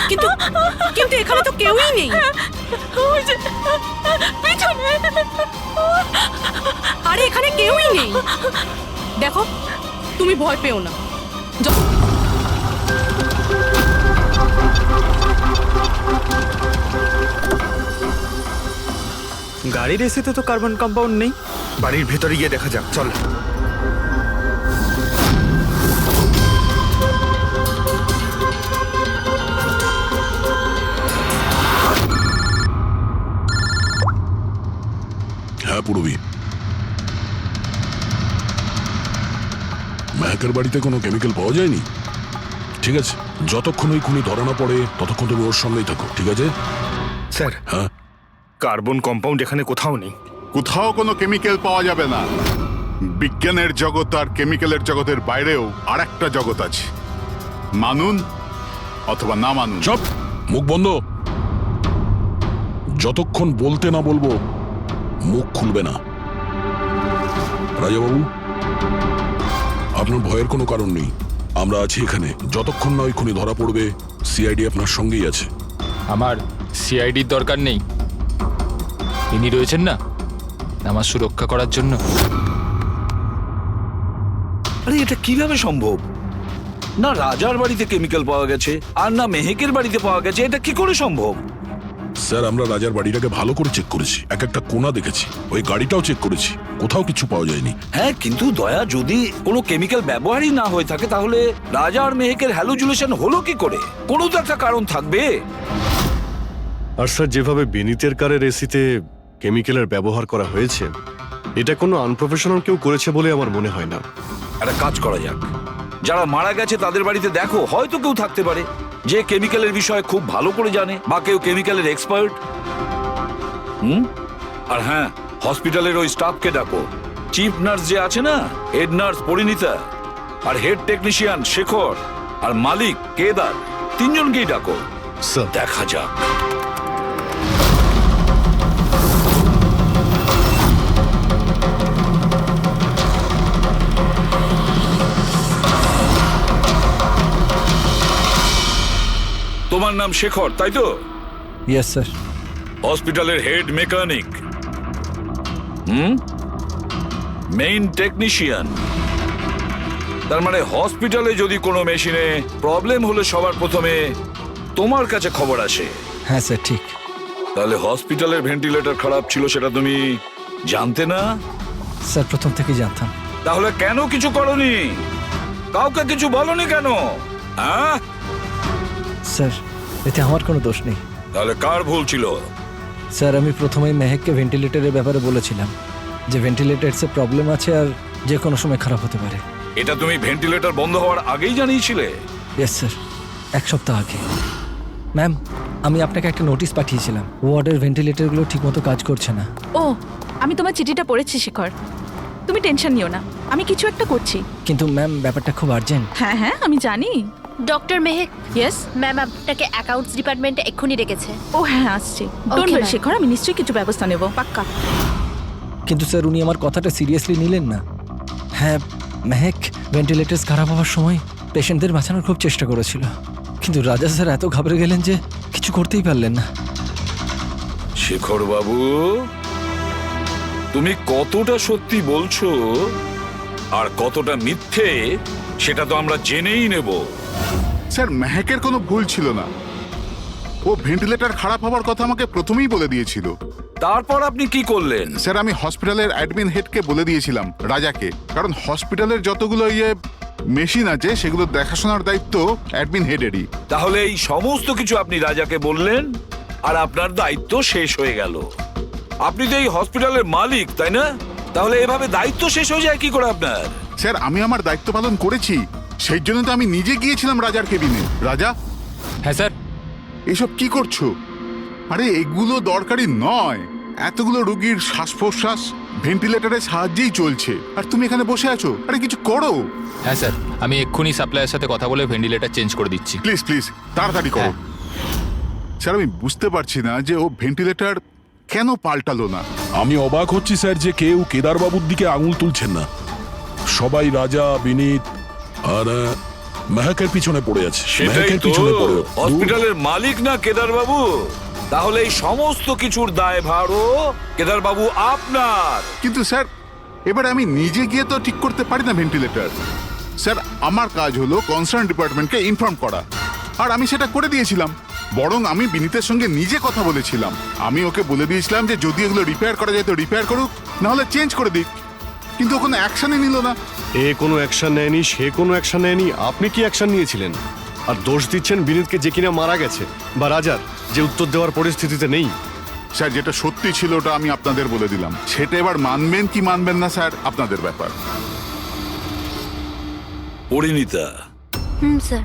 কিন্তু কিন্তু এখানে তো কেউই নেই। ওই যে পিছনে। আরে এখানে কেউই নেই। দেখো, তুমি ভয় পেও না। গাড়ির এসিতে তো কার্বন কম্পাউন্ড নেই। বাড়ির ভেতরে গিয়ে দেখা যাক, চল। হ্যাঁ পূরবী, মেহেকের বাড়িতে কোনো কেমিক্যাল পাওয়া যায়নি? ঠিক আছে, যতক্ষণ ওই খুনি ধরা না পড়ে ততক্ষণ তুমি ওর সঙ্গেই থাকো, ঠিক আছে? স্যার, হ্যাঁ, কার্বন কম্পাউন্ড এখানে কোথাও নেই। কোথাও কোনো কেমিক্যাল পাওয়া যাবে না। বিজ্ঞানের জগৎ আর কেমিক্যালের জগতের বাইরেও আর একটা জগৎ আছে, মানুন অথবা না মানুন। চুপ, মুখ বন্ধ। যতক্ষণ বলতে না বলবো মুখ খুলবে না। রাজাবাবু, আপনার ভয়ের কোনো কারণ নেই, আমরা আছি এখানে। যতক্ষণ না ওই খুনি ধরা পড়বে সিআইডি আপনার সঙ্গেই আছে। আমার সিআইডির দরকার নেই, ইনি রয়েছেন না আমার সুরক্ষা করার জন্য। আরে এটা কিভাবে সম্ভব? না রাজার বাড়িতে কেমিক্যাল পাওয়া গেছে আর না মেহেকের বাড়িতে পাওয়া গেছে, এটা কি করে সম্ভব? স্যার, আমরা রাজার বাড়িটাকে ভালো করে চেক করেছি, এক একটা কোণা দেখেছি, ওই গাড়িটাও চেক করেছি, কোথাও কিছু পাওয়া যায়নি। হ্যাঁ, কিন্তু দয়া, যদি কোনো কেমিক্যাল ব্যবহারই না হয়ে থাকে তাহলে রাজা আর মেহেকের হ্যালুজিনেশন হলো কি করে? কোনো তো একটা কারণ থাকবে। আর স্যার, যেভাবে বিনীতের কারের এসিতে কেমিক্যালের ব্যবহার করা হয়েছে, এটা কোনো আনপ্রফেশনাল কেউ করেছে বলে আমার মনে হয় না। একটা কাজ করা যাক, যারা মারা গেছে তাদের বাড়িতে দেখো, হয়তো কেউ থাকতে পারে যে কেমিক্যালের বিষয়ে খুব ভালো করে জানে, বা কেউ কেমিক্যালের এক্সপার্ট। আর হ্যাঁ, হসপিটালের ওই স্টাফকে ডাকো। চিফ নার্স যে আছে না, হেড নার্স পরিণীতা, আর হেড টেকনিশিয়ান শেখর, আর মালিক কেদার, তিনজনকেই ডাকো। দেখা যাক। তোমার নাম শেখর, তাই তো? Yes sir. হসপিটালের হেড মেকানিক, মেইন টেকনিশিয়ান। তার মানে হসপিটালে যদি কোনো মেশিনে প্রবলেম হলে সবার প্রথমে তোমার কাছে খবর আসে। হ্যাঁ স্যার, ঠিক। তাহলে হসপিটালের ভেন্টিলেটর খারাপ ছিল সেটা তুমি জানতে না? স্যার, প্রথম থেকেই জানতাম। তাহলে কেন কিছু করনি? কাউকে কিছু বলনি কেন? হ্যাঁ স্যার, এতে আমার কোনো দোষ নেই। তাহলে কার ভুল ছিল? স্যার, আমি প্রথমেই মেহেককে ভেন্টিলেটরের ব্যাপারে বলেছিলাম যে ভেন্টিলেটরসে প্রবলেম আছে আর যে কোনো সময় খারাপ হতে পারে। এটা তুমি ভেন্টিলেটর বন্ধ হওয়ার আগেই জানিয়েছিলে? ইয়েস স্যার, এক সপ্তাহ আগে। ম্যাম, আমি আপনাকে একটা নোটিশ পাঠিয়েছিলাম, ওয়ার্ডের ভেন্টিলেটরগুলো ঠিকমতো কাজ করছে না। ও, আমি তোমার চিঠিটা পড়েছি শেখর, তুমি টেনশন নিও না, আমি কিছু একটা করছি। কিন্তু ম্যাম, ব্যাপারটা খুব আর্জেন্ট। হ্যাঁ হ্যাঁ, আমি জানি। ডক্টর মেহেক, ইয়েস ম্যাম আপনাকে অ্যাকাউন্টস ডিপার্টমেন্টে এক্ষুনি রেখেছে। ও হ্যাঁ, আসছি। ডোন্ট ওয়ারি শেখর, আমি নিশ্চয়ই কিছু ব্যবস্থা নেব, পাক্কা। কিন্তু স্যার, উনি আমার কথাটা সিরিয়াসলি নিলেন না। হ্যাঁ, মেহেক ভেন্টিলেটরস খারাপ হওয়ার সময় পেশেন্টদের বাঁচানোর খুব চেষ্টা করেছিল, কিন্তু রাজা স্যার এত ঘাবড়ে গেলেন যে কিছু করতেই পারলেন না। শেখর বাবু, তুমি কতটা সত্যি বলছো আর কতটা মিথ্যে সেটা তো আমরা জেনেই নেব। স্যার, মেহেকের কোনো ভুল ছিল না। ও ভেন্টিলেটর খারাপ হওয়ার কথা আমাকে প্রথমেই বলে দিয়েছিল। তারপর আপনি কি করলেন? স্যার, আমি হসপিটালের অ্যাডমিন হেডকে বলে দিয়েছিলাম, রাজাকে, কারণ হসপিটালের যতগুলো মেশিন আছে সেগুলো দেখাশোনার দায়িত্ব অ্যাডমিন হেডেরই। তাহলে এই সমস্ত কিছু আপনি রাজাকে বললেন আর আপনার দায়িত্ব শেষ হয়ে গেল। আপনি তো এই হসপিটালের মালিক, তাই না? তাহলে এভাবে দায়িত্ব শেষ হয়ে যায় কি করে আপনার? স্যার, আমি আমার দায়িত্ব পালন করেছি, সেই জন্য তো আমি নিজে গিয়েছিলাম রাজার কেবিনে। রাজা, হ্যাঁ স্যার। এসব কি করছো? আরে এগুলো দরকারি নয়। এতগুলো রোগীর শ্বাস প্রশ্বাস ভেন্টিলেটরের সাহায্যেই চলছে, আর তুমি এখানে বসে আছো। আরে কিছু করো। হ্যাঁ স্যার, আমি এক্ষুনি সাপ্লাইয়ের সাথে কথা বলে ভেন্টিলেটর চেঞ্জ করে দিচ্ছি। প্লিজ প্লিজ তাড়াতাড়ি করো। স্যার আমি বুঝতে পারছি না যে ও ভেন্টিলেটর কেন পাল্টালো না। আমি অবাক হচ্ছি স্যার যে কেউ কেদারবাবুর দিকে আঙুল তুলছেন না। সবাই রাজা, বিনীত আর মেহকের পিছনে পড়ে আছে। সেটাই মেহকের তো, পিছনে পড়ে হসপিটালের মালিক না কেদার বাবু? তাহলে এই সমস্ত কিছুর দায়ভারও কেদার বাবু আপনার। কিন্তু স্যার এবার আমি নিজে গিয়ে তো ঠিক করতে পারি না ভেন্টিলেটর। স্যার আমার কাজ হলো কনসার্ন ডিপার্টমেন্টকে ইনফর্ম করা, আর আমি সেটা করে দিয়েছিলাম। বরং আমি বিনীতের সঙ্গে নিজে কথা বলেছিলাম। আমি ওকে বলে দিয়েছিলাম যে যদি এগুলো রিপেয়ার করা যায় তো রিপেয়ার করুক, না হলে চেঞ্জ করে দিক। কিন্তু ও কোনো অ্যাকশনই নিল না। এ কোনো অ্যাকশন নেয়নি, সে কোনো অ্যাকশন নেয়নি। আপনি কি অ্যাকশন নিয়েছিলেন? আর দোষ দিচ্ছেন বিনীতকে, যে কিনা মারা গেছে, বা রাজার, যে উত্তর দেওয়ার পরিস্থিতিতে নেই। স্যার যেটা সত্যি ছিল ওটা আমি আপনাদের বলে দিলাম। সেটা এবার মানবেন কি মানবেন না স্যার আপনাদের ব্যাপার। পরিণীতা স্যার।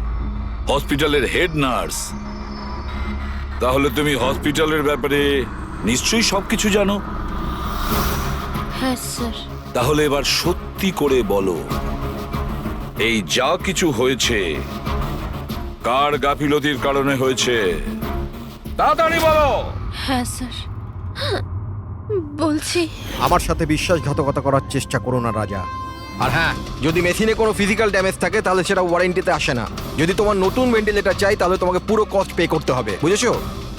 হসপিটালের হেড নার্স, তাহলে তুমি হসপিটালের ব্যাপারে নিশ্চয়ই সবকিছু জানো। হ্যাঁ স্যার। তাহলে এবার সত্যি করে বলো, এই যা কিছু হয়েছে কার গাফিলতির কারণে হয়েছে? তাড়াতাড়ি বলো। হ্যাঁ স্যার, বলছি। আমার সাথে বিশ্বাসঘাতকতা করার চেষ্টা করো না রাজা। আর হ্যাঁ, যদি মেশিনে কোনো ফিজিক্যাল ড্যামেজ থাকে তাহলে সেটা ওয়ারেন্টিতে আসে না। যদি তোমার নতুন ভেন্টিলেটর চাই তাহলে তোমাকে পুরো কস্ট পে করতে হবে, বুঝেছো?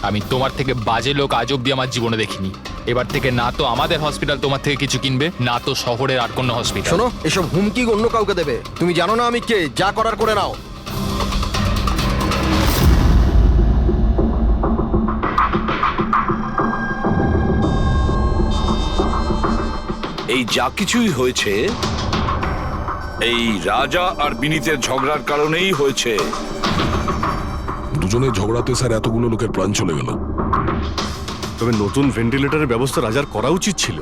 আমি তোমার থেকে বাজে লোক আজ অব্দি আমার জীবনে দেখিনি। এবার থেকে না তো আমাদের হসপিটাল তোমার থেকে কিছু কিনবে, না তো শহরের আর কোনো হসপিটাল। শোনো, এসব হুমকি অন্য কাউকে দেবে। তুমি জানো না আমি কে, যা করার করে নাও। এই যা কিছুই হয়েছে এই রাজা আর বিনীতের ঝগড়ার কারণেই হয়েছে। দুজনে ঝগড়াতে স্যার এতগুলো লোকের প্রাণ চলে গেল। তবে নতুন ভেন্টিলেটরের ব্যবস্থা রাজার করা উচিত ছিল।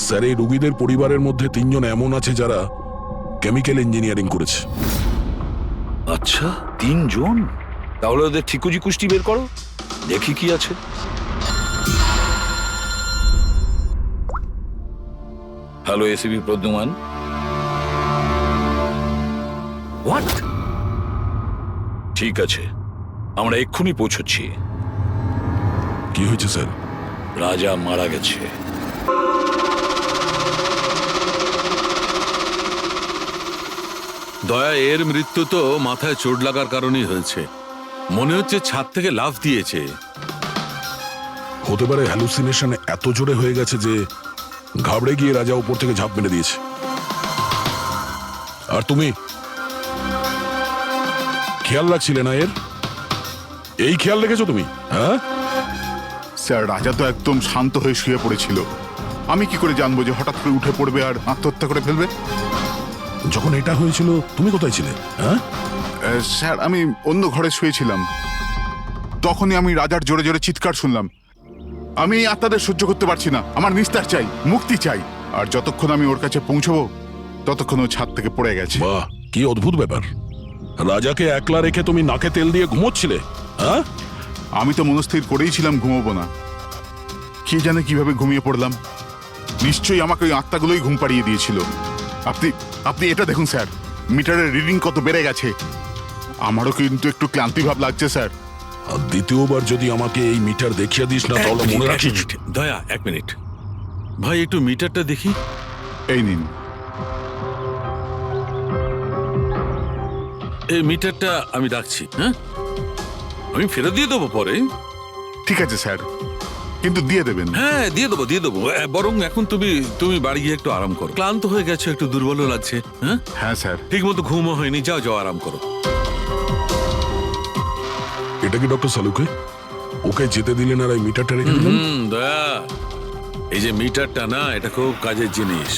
স্যার এই রোগীদের পরিবারের মধ্যে 3 জন এমন আছে যারা কেমিক্যাল ইঞ্জিনিয়ারিং করেছে। আচ্ছা, 3 জন? তাহলে ওদের ঠিকুজি কুষ্টি বের করো, দেখি কি আছে। Hello ACB Pradyuman. হোয়াট? ঠিক আছে, আমরা এক্ষুনি পৌঁছচ্ছি। কি হয়েছে স্যার? রাজা মারা গেছে। দয়া, এর মৃত্যু তো মাথায় চোট লাগার কারণেই হয়েছে। মনে হচ্ছে ছাদ থেকে লাফ দিয়েছে। হতে পারে হ্যালুসিনেশন এত জোরে হয়ে গেছে যে ঘাবড়ে গিয়ে রাজা উপর থেকে ঝাঁপ মেরে দিয়েছে। আর তুমি খেয়াল রাখছিলে না এর? এই খেয়াল রেখেছো তুমি? হ্যাঁ স্যার রাজা তো একদম শান্ত হয়ে শুয়ে পড়েছিল। আমি কি করে জানবো যে হঠাৎ করে উঠে পড়বে আর আত্মহত্যা করে ফেলবে? যখন এটা হয়েছিল তুমি কোথায় ছিলে? হ্যাঁ স্যার আমি অন্য ঘরে শুয়েছিলাম। তখনই আমি রাজার জোরে জোরে চিৎকার শুনলাম। আমি আত্মাদের সহ্য করতে পারছি না, আমার নিস্তার চাই, মুক্তি চাই। আর যতক্ষণ আমি ওর কাছে পৌঁছবো ততক্ষণ ও ছাদ থেকে পড়ে গেছে। বাহ, কি অদ্ভুত ব্যাপার। রাজাকে একলা রেখে তুমি নাকে তেল দিয়ে ঘুমোচ্ছিলে? হ্যাঁ, আমি তো মনস্থির করেই ছিলাম ঘুমোবো না। কে জানে কিভাবে ঘুমিয়ে পড়লাম। নিশ্চয়ই আমাকে ওই আত্মাগুলোই ঘুম পাড়িয়ে দিয়েছিল। আপনি আপনি এটা দেখুন স্যার, মিটারের রিডিং কত বেড়ে গেছে। আমারও কিন্তু একটু ক্লান্তি ভাব লাগছে স্যার। আর দ্বিতীয়বার যদি আমাকে এই মিটার দেখিয়ে দিস না তাহলে মনে রাখিস। দয়া, 1 মিনিট ভাই, একটু মিটারটা দেখি। এই নিন। এই মিটারটা আমি রাখছি। হ্যাঁ, আমি ফেরত দিয়ে দেবো পরে। ঠিক আছে স্যার, কিন্তু দিয়ে দেবেন? হ্যাঁ, দিয়ে দেবো। বরং এখন তুমি বাড়ি গিয়ে একটু আরাম করো। ক্লান্ত হয়ে গেছো, একটু দুর্বলও লাগছে। হ্যাঁ হ্যাঁ স্যার। ঠিক মতো ঘুমও হয়নি। যাও আরাম করো। এটা কি ডক্টর সালুকে? ওকে যেতে দিলেন আর এই মিটারটা রেখে দিলেন? দয়া, এই যে মিটারটা না, এটা খুব কাজের জিনিস।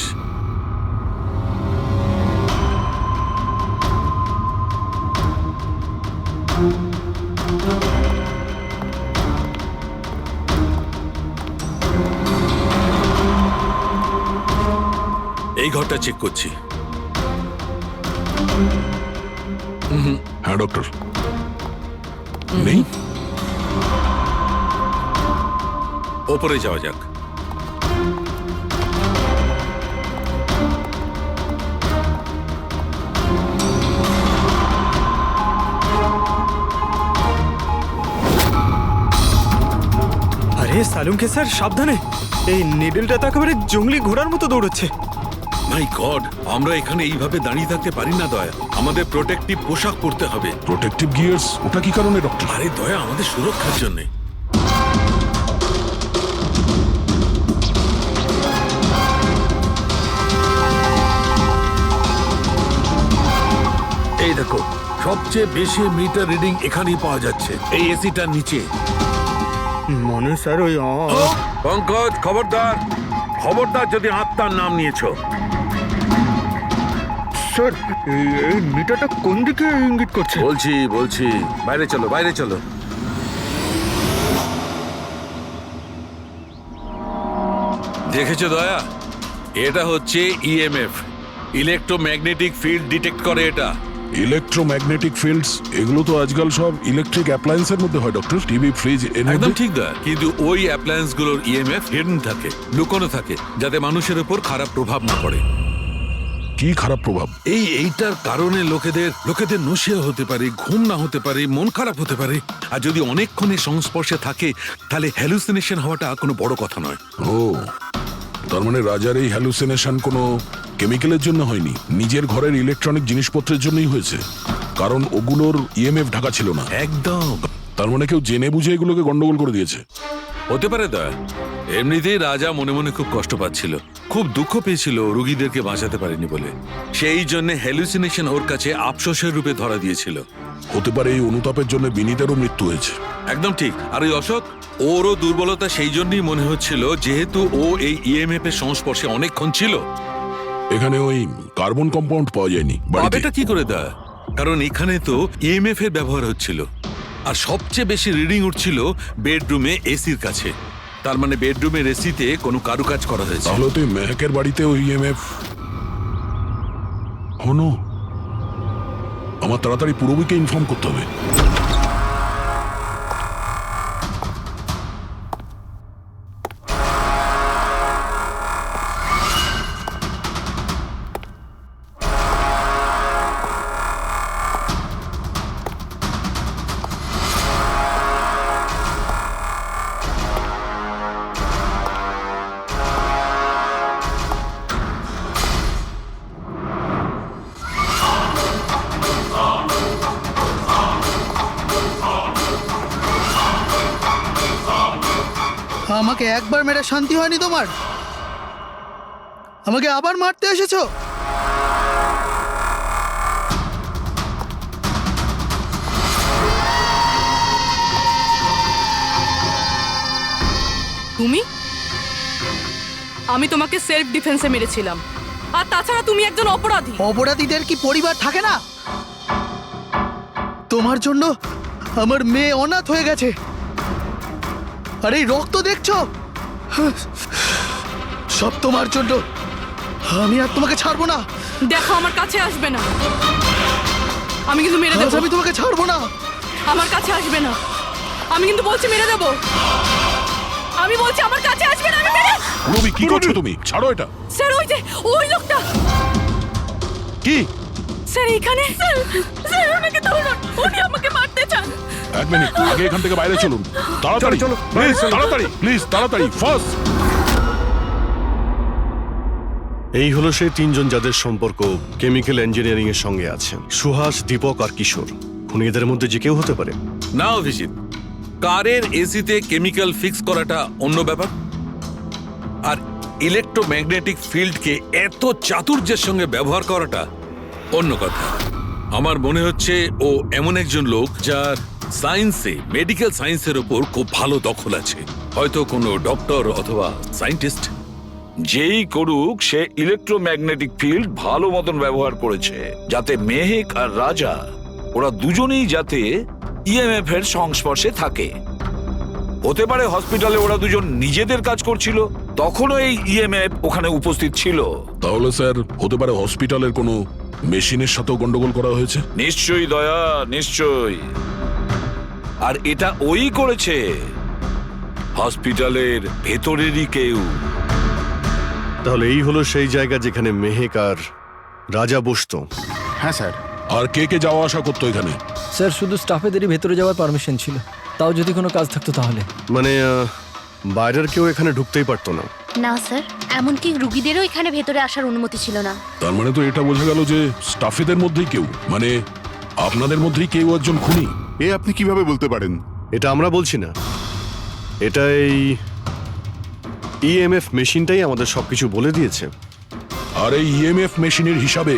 এই ঘরটা চেক করছি। হ্যাঁ ডক্টর, নেই। ওপরে যাওয়া যাক। আরে সালুঙ্কে স্যার সাবধানে, এই নিডলটা তো একেবারে জঙ্গলি ঘোড়ার মতো দৌড়চ্ছে। মাই গড, আমরা এখানে এইভাবে দাঁড়িয়ে থাকতে পারি না দয়া, আমাদের প্রোটেক্টিভ পোশাক পরতে হবে। প্রোটেক্টিভ গিয়ার্স, ওটা কি কারণে ডক্টর? আরে দয়া, আমাদের সুরক্ষার জন্য। এই দেখো, সবচেয়ে বেশি মিটার রিডিং এখানেই পাওয়া যাচ্ছে, এই এসিটার নিচে। মনে স্যার ওই পঙ্কজ, খবরদার খবরদার যদি আত্মার নাম নিয়েছো। স্যার এই মিটারটা কোন দিকে ইঙ্গিত করছে? বলছি বাইরে চলো, বাইরে চলো। দেখেছো দয়া, এটা হচ্ছে ইএমএফ, ইলেকট্রোম্যাগনেটিক ফিল্ড ডিটেক্ট করে এটা। ইলেকট্রোম্যাগনেটিক ফিল্ডস, এগুলো তো আজকাল সব ইলেকট্রিক অ্যাপ্লায়েন্সের মধ্যে হয় ডক্টর, টিভি, ফ্রিজ। একদম ঠিক দয়া, কিন্তু ওই অ্যাপ্লায়েন্স গুলোর ইএমএফ হিডেন থাকে, লুকোনো থাকে, যাতে মানুষের উপর খারাপ প্রভাব না পড়ে। কি খারাপ প্রভাব? এইটার কারণে লোকেদের নশিয়া হতে পারে, ঘুম না হতে পারে, মন খারাপ হতে পারে, আর যদি অনেকক্ষণে সংস্পর্শে থাকে তাহলে হ্যালুসিনেশন হওয়াটা কোনো বড় কথা নয়। ও, তার মানে রাজার এই হ্যালুসিনেশন কোনো কেমিক্যালের জন্য হয়নি, নিজের ঘরের ইলেকট্রনিক জিনিসপত্রের জন্যই হয়েছে, কারণ ওগুলোর ইএমএফ ঢাকা ছিল না। একদম। তার মানে কেউ জেনে বুঝে এগুলোকে গন্ডগোল করে দিয়েছে। হতে পারে দয়া, এমনিতেই রাজা মনে মনে খুব কষ্ট পাচ্ছিল, খুব দুঃখ পেয়েছিল রোগীদেরকে বাঁচাতে পারেনি বলে, সেই জন্য হ্যালুসিনেশন ওর কাছে আফসোসের রূপে ধরা দিয়েছিল। হতে পারে এই অনুতাপের জন্য বিনীতেরও মৃত্যু হয়েছে। একদম ঠিক। আর ওই অশোক, ওরও দুর্বলতা সেই জন্যই মনে হচ্ছিল, যেহেতু ও এই ইএমএফ এর সংস্পর্শে অনেকক্ষণ ছিল। এখানে ওই কার্বন কম্পাউন্ড পাওয়া যায়নি। এটা কি করে দেয়? কারণ এখানে তো ইএমএফ এর ব্যবহার হচ্ছিল, আর সবচেয়ে বেশি রিডিং উঠছিল বেডরুমে এসির কাছে। তার মানে বেডরুমের এসিতে কোনো কারুকাজ করা হয়েছে। তাহলে তো মেহকের বাড়িতে ওই ইএমএফ হনো। আমার তাড়াতাড়ি পূরবীকে ইনফর্ম করতে হবে। আমাকে একবার মেরে শান্তি হয়নি তোমার? আমাকে আবার মারতে এসেছো? তুমি? আমি তোমাকে সেলফ ডিফেন্সে মেরেছিলাম, আর তাছাড়া তুমি একজন অপরাধী। অপরাধীদের কি পরিবার থাকে না? তোমার জন্য আমার মেয়ে অনাথ হয়ে গেছে, আর এই রক্ত দেখছো, সব তোমার জন্য। আমি আর তোমাকে ছাড়বো না। দেখো, আমার কাছে আসবে না, আমি কিন্তু মেরে দেবো। আমি তোমাকে ছাড়বো না। আমার কাছে আসবে না, আমি কিন্তু বলছি মেরে দেবো। আমি বলছি আমার কাছে আসবে না, আমি মেরে। পূরবী, কি করছো তুমি? ছাড়ো এটা। স্যার, ওই লোকটা। কি? স্যার এখানে। স্যার ওনাকে ধরুন, উনি আমাকে মারতে চান। এক মিনিট, আগে এখান থেকে বাইরে চলুন, তাড়াতাড়ি। চলো, প্লিজ তাড়াতাড়ি, প্লিজ তাড়াতাড়ি, ফার্স্ট। এই হলো সেই তিনজন যাদের সম্পর্ক কেমিক্যাল ইঞ্জিনিয়ারিং এর সঙ্গে আছে, সুহাস, দীপক আর কিশোর। খুনিদের মধ্যে যে কেউ হতে পারে। না অভিজিৎ, কারের এসিতে কেমিক্যাল ফিক্স করাটা অন্য ব্যাপার, আর ইলেকট্রোম্যাগনেটিক ফিল্ডকে এত চাতুর্যের সঙ্গে ব্যবহার করাটা অন্য কথা। আমার মনে হচ্ছে ও এমন একজন লোক যার সায়েন্সে, মেডিকেল সায়েন্সের ওপর খুব ভালো দখল আছে, হয়তো কোনো ডক্টর অথবা সায়েন্টিস্ট। যেই করুক, সে ইলেকট্রোম্যাগনেটিক ফিল্ড ভালো মতন ব্যবহার করেছে, যাতে মেহেক আর রাজা, ওরা দুজনেই যাতে ইএমএফ এর সংস্পর্শে থাকে। হতে পারে হসপিটালে ওরা দুজন নিজেদের কাজ করছিল, তখনও এই ইএমএফ ওখানে উপস্থিত ছিল। তাহলে স্যার হতে পারে হসপিটালের কোনো মেশিনের সাথেও গন্ডগোল করা হয়েছে? নিশ্চয়ই দয়া, নিশ্চয়ই। আর এটা ওই করেছে, হসপিটালের ভেতরেরই কেউ। তাহলে এই হলো সেই জায়গা যেখানে মেহেক আর রাজা বসতো। হ্যাঁ স্যার। আর কে কে যাওয়া আসা করতো এখানে? স্যার শুধু স্টাফেদেরই ভেতরে যাওয়ার পারমিশন ছিল, তাও যদি কোনো কাজ থাকতো তাহলে। মানে বাইরের কেউ এখানে ঢুকতেই পারতো না? না স্যার, এমনকি রুগীদেরও এখানে ভেতরে আসার অনুমতি ছিল না। তার মানে তো এটা বোঝা গেল যে স্টাফেদের মধ্যেই কেউ, মানে আপনাদের মধ্যেই কেউ একজন খুনি। এ আপনি কিভাবে বলতে পারেন? এটা আমরা বলছি না, এটা এই ইএমএফ মেশিনটাই আমাদের সবকিছু বলে দিয়েছে। আর এই ইএমএফ মেশিনের হিসাবে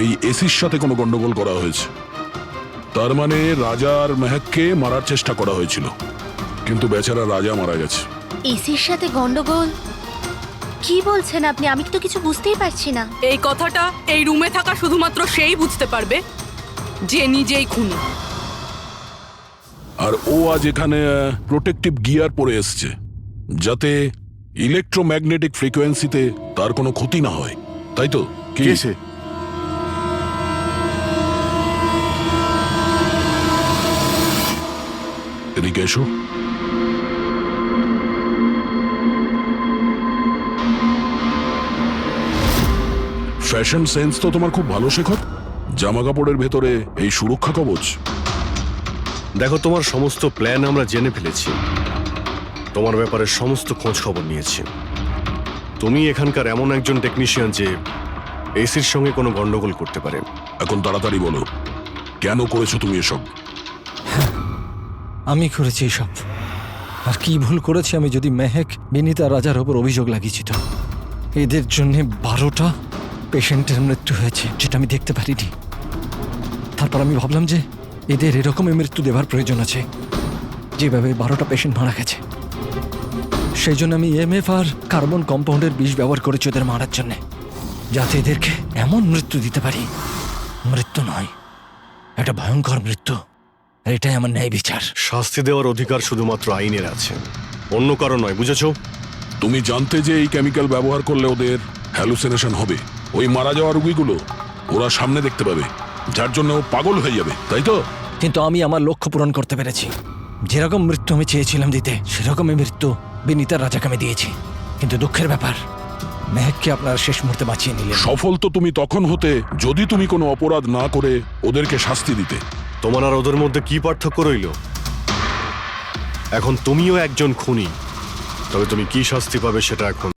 এই এসির সাথে কোনো গন্ডগোল করা হয়েছে। তার মানে রাজা আর মেহেককে মারার চেষ্টা করা হয়েছিল, কিন্তু বেচারা রাজা মারা গেছে। এসির সাথে গন্ডগোল? কি বলছেন আপনি? আমি তো কিছু বুঝতেই পারছি না। এই কথাটা এই রুমে থাকা শুধুমাত্র সেই বুঝতে পারবে যে নিজেই খুনি। আর ও আজ এখানে প্রোটেক্টিভ গিয়ার পরে এসছে, যাতে ইলেকট্রোম্যাগনেটিক ফ্রিকোয়েন্সিতে তার কোনো ক্ষতি না হয়, তাই তো? কি সে? এদিকে এসো। ফ্যাশন সেন্স তো তোমার খুব ভালো, শেখর। জামা কাপড়ের ভেতরে এই সুরক্ষা কবচ। দেখো, তোমার সমস্ত প্ল্যান আমরা জেনে ফেলেছি, তোমার ব্যাপারে সমস্ত খোঁজ খবর নিয়েছি। তুমি এখানকার এমন একজন টেকনিশিয়ান যে এসির সঙ্গে কোনো গন্ডগোল করতে পারে। এখন তাড়াতাড়ি বলো, কেন করেছো তুমি এসব? আমি করেছি এসব। আর কি ভুল করেছি আমি যদি মেহেক, বিনীতা, রাজার ওপর অভিযোগ লাগিয়েছি। তো এদের জন্য 12টা পেশেন্টের মৃত্যু হয়েছে, যেটা আমি দেখতে পারিনি। তারপর আমি ভাবলাম যে এদের এরকমই মৃত্যু দেবার প্রয়োজন আছে, যেভাবে 12টা পেশেন্ট মারা গেছে। সেই জন্য আমি এমএফ আর কার্বন কম্পাউন্ডের বিষ ব্যবহার করেছি ওদের মারার জন্যে, যাতে এদেরকে এমন মৃত্যু দিতে পারি, মৃত্যু নয়, একটা ভয়ঙ্কর মৃত্যু। আর এটাই আমার ন্যায় বিচার। শাস্তি দেওয়ার অধিকার শুধুমাত্র আইনের আছে, অন্য কারো নয়, বুঝেছো? তুমি জানতে যে এই কেমিক্যাল ব্যবহার করলে ওদের হ্যালুসিনেশন হবে, ওই মারা যাওয়া রোগীগুলো ওরা সামনে দেখতে পাবে, যার জন্য ও পাগল হয়ে যাবে, তাই তো? কিন্তু আমি আমার লক্ষ্য পূরণ করতে পেরেছি। যেরকম মৃত্যু আমি চেয়েছিলাম দিতে, সেরকমই মৃত্যু বিনীতা রাজাকে আমি দিয়েছি। কিন্তু দুঃখের ব্যাপার, মেহেককে আপনারা শেষ মুহূর্তে বাঁচিয়ে নিলেন। সফল তো তুমি তখন হতে যদি তুমি কোনো অপরাধ না করে ওদেরকে শাস্তি দিতে। তোমার আর ওদের মধ্যে কি পার্থক্য রইল? এখন তুমিও একজন খুনি, তবে তুমি কি শাস্তি পাবে সেটা এখন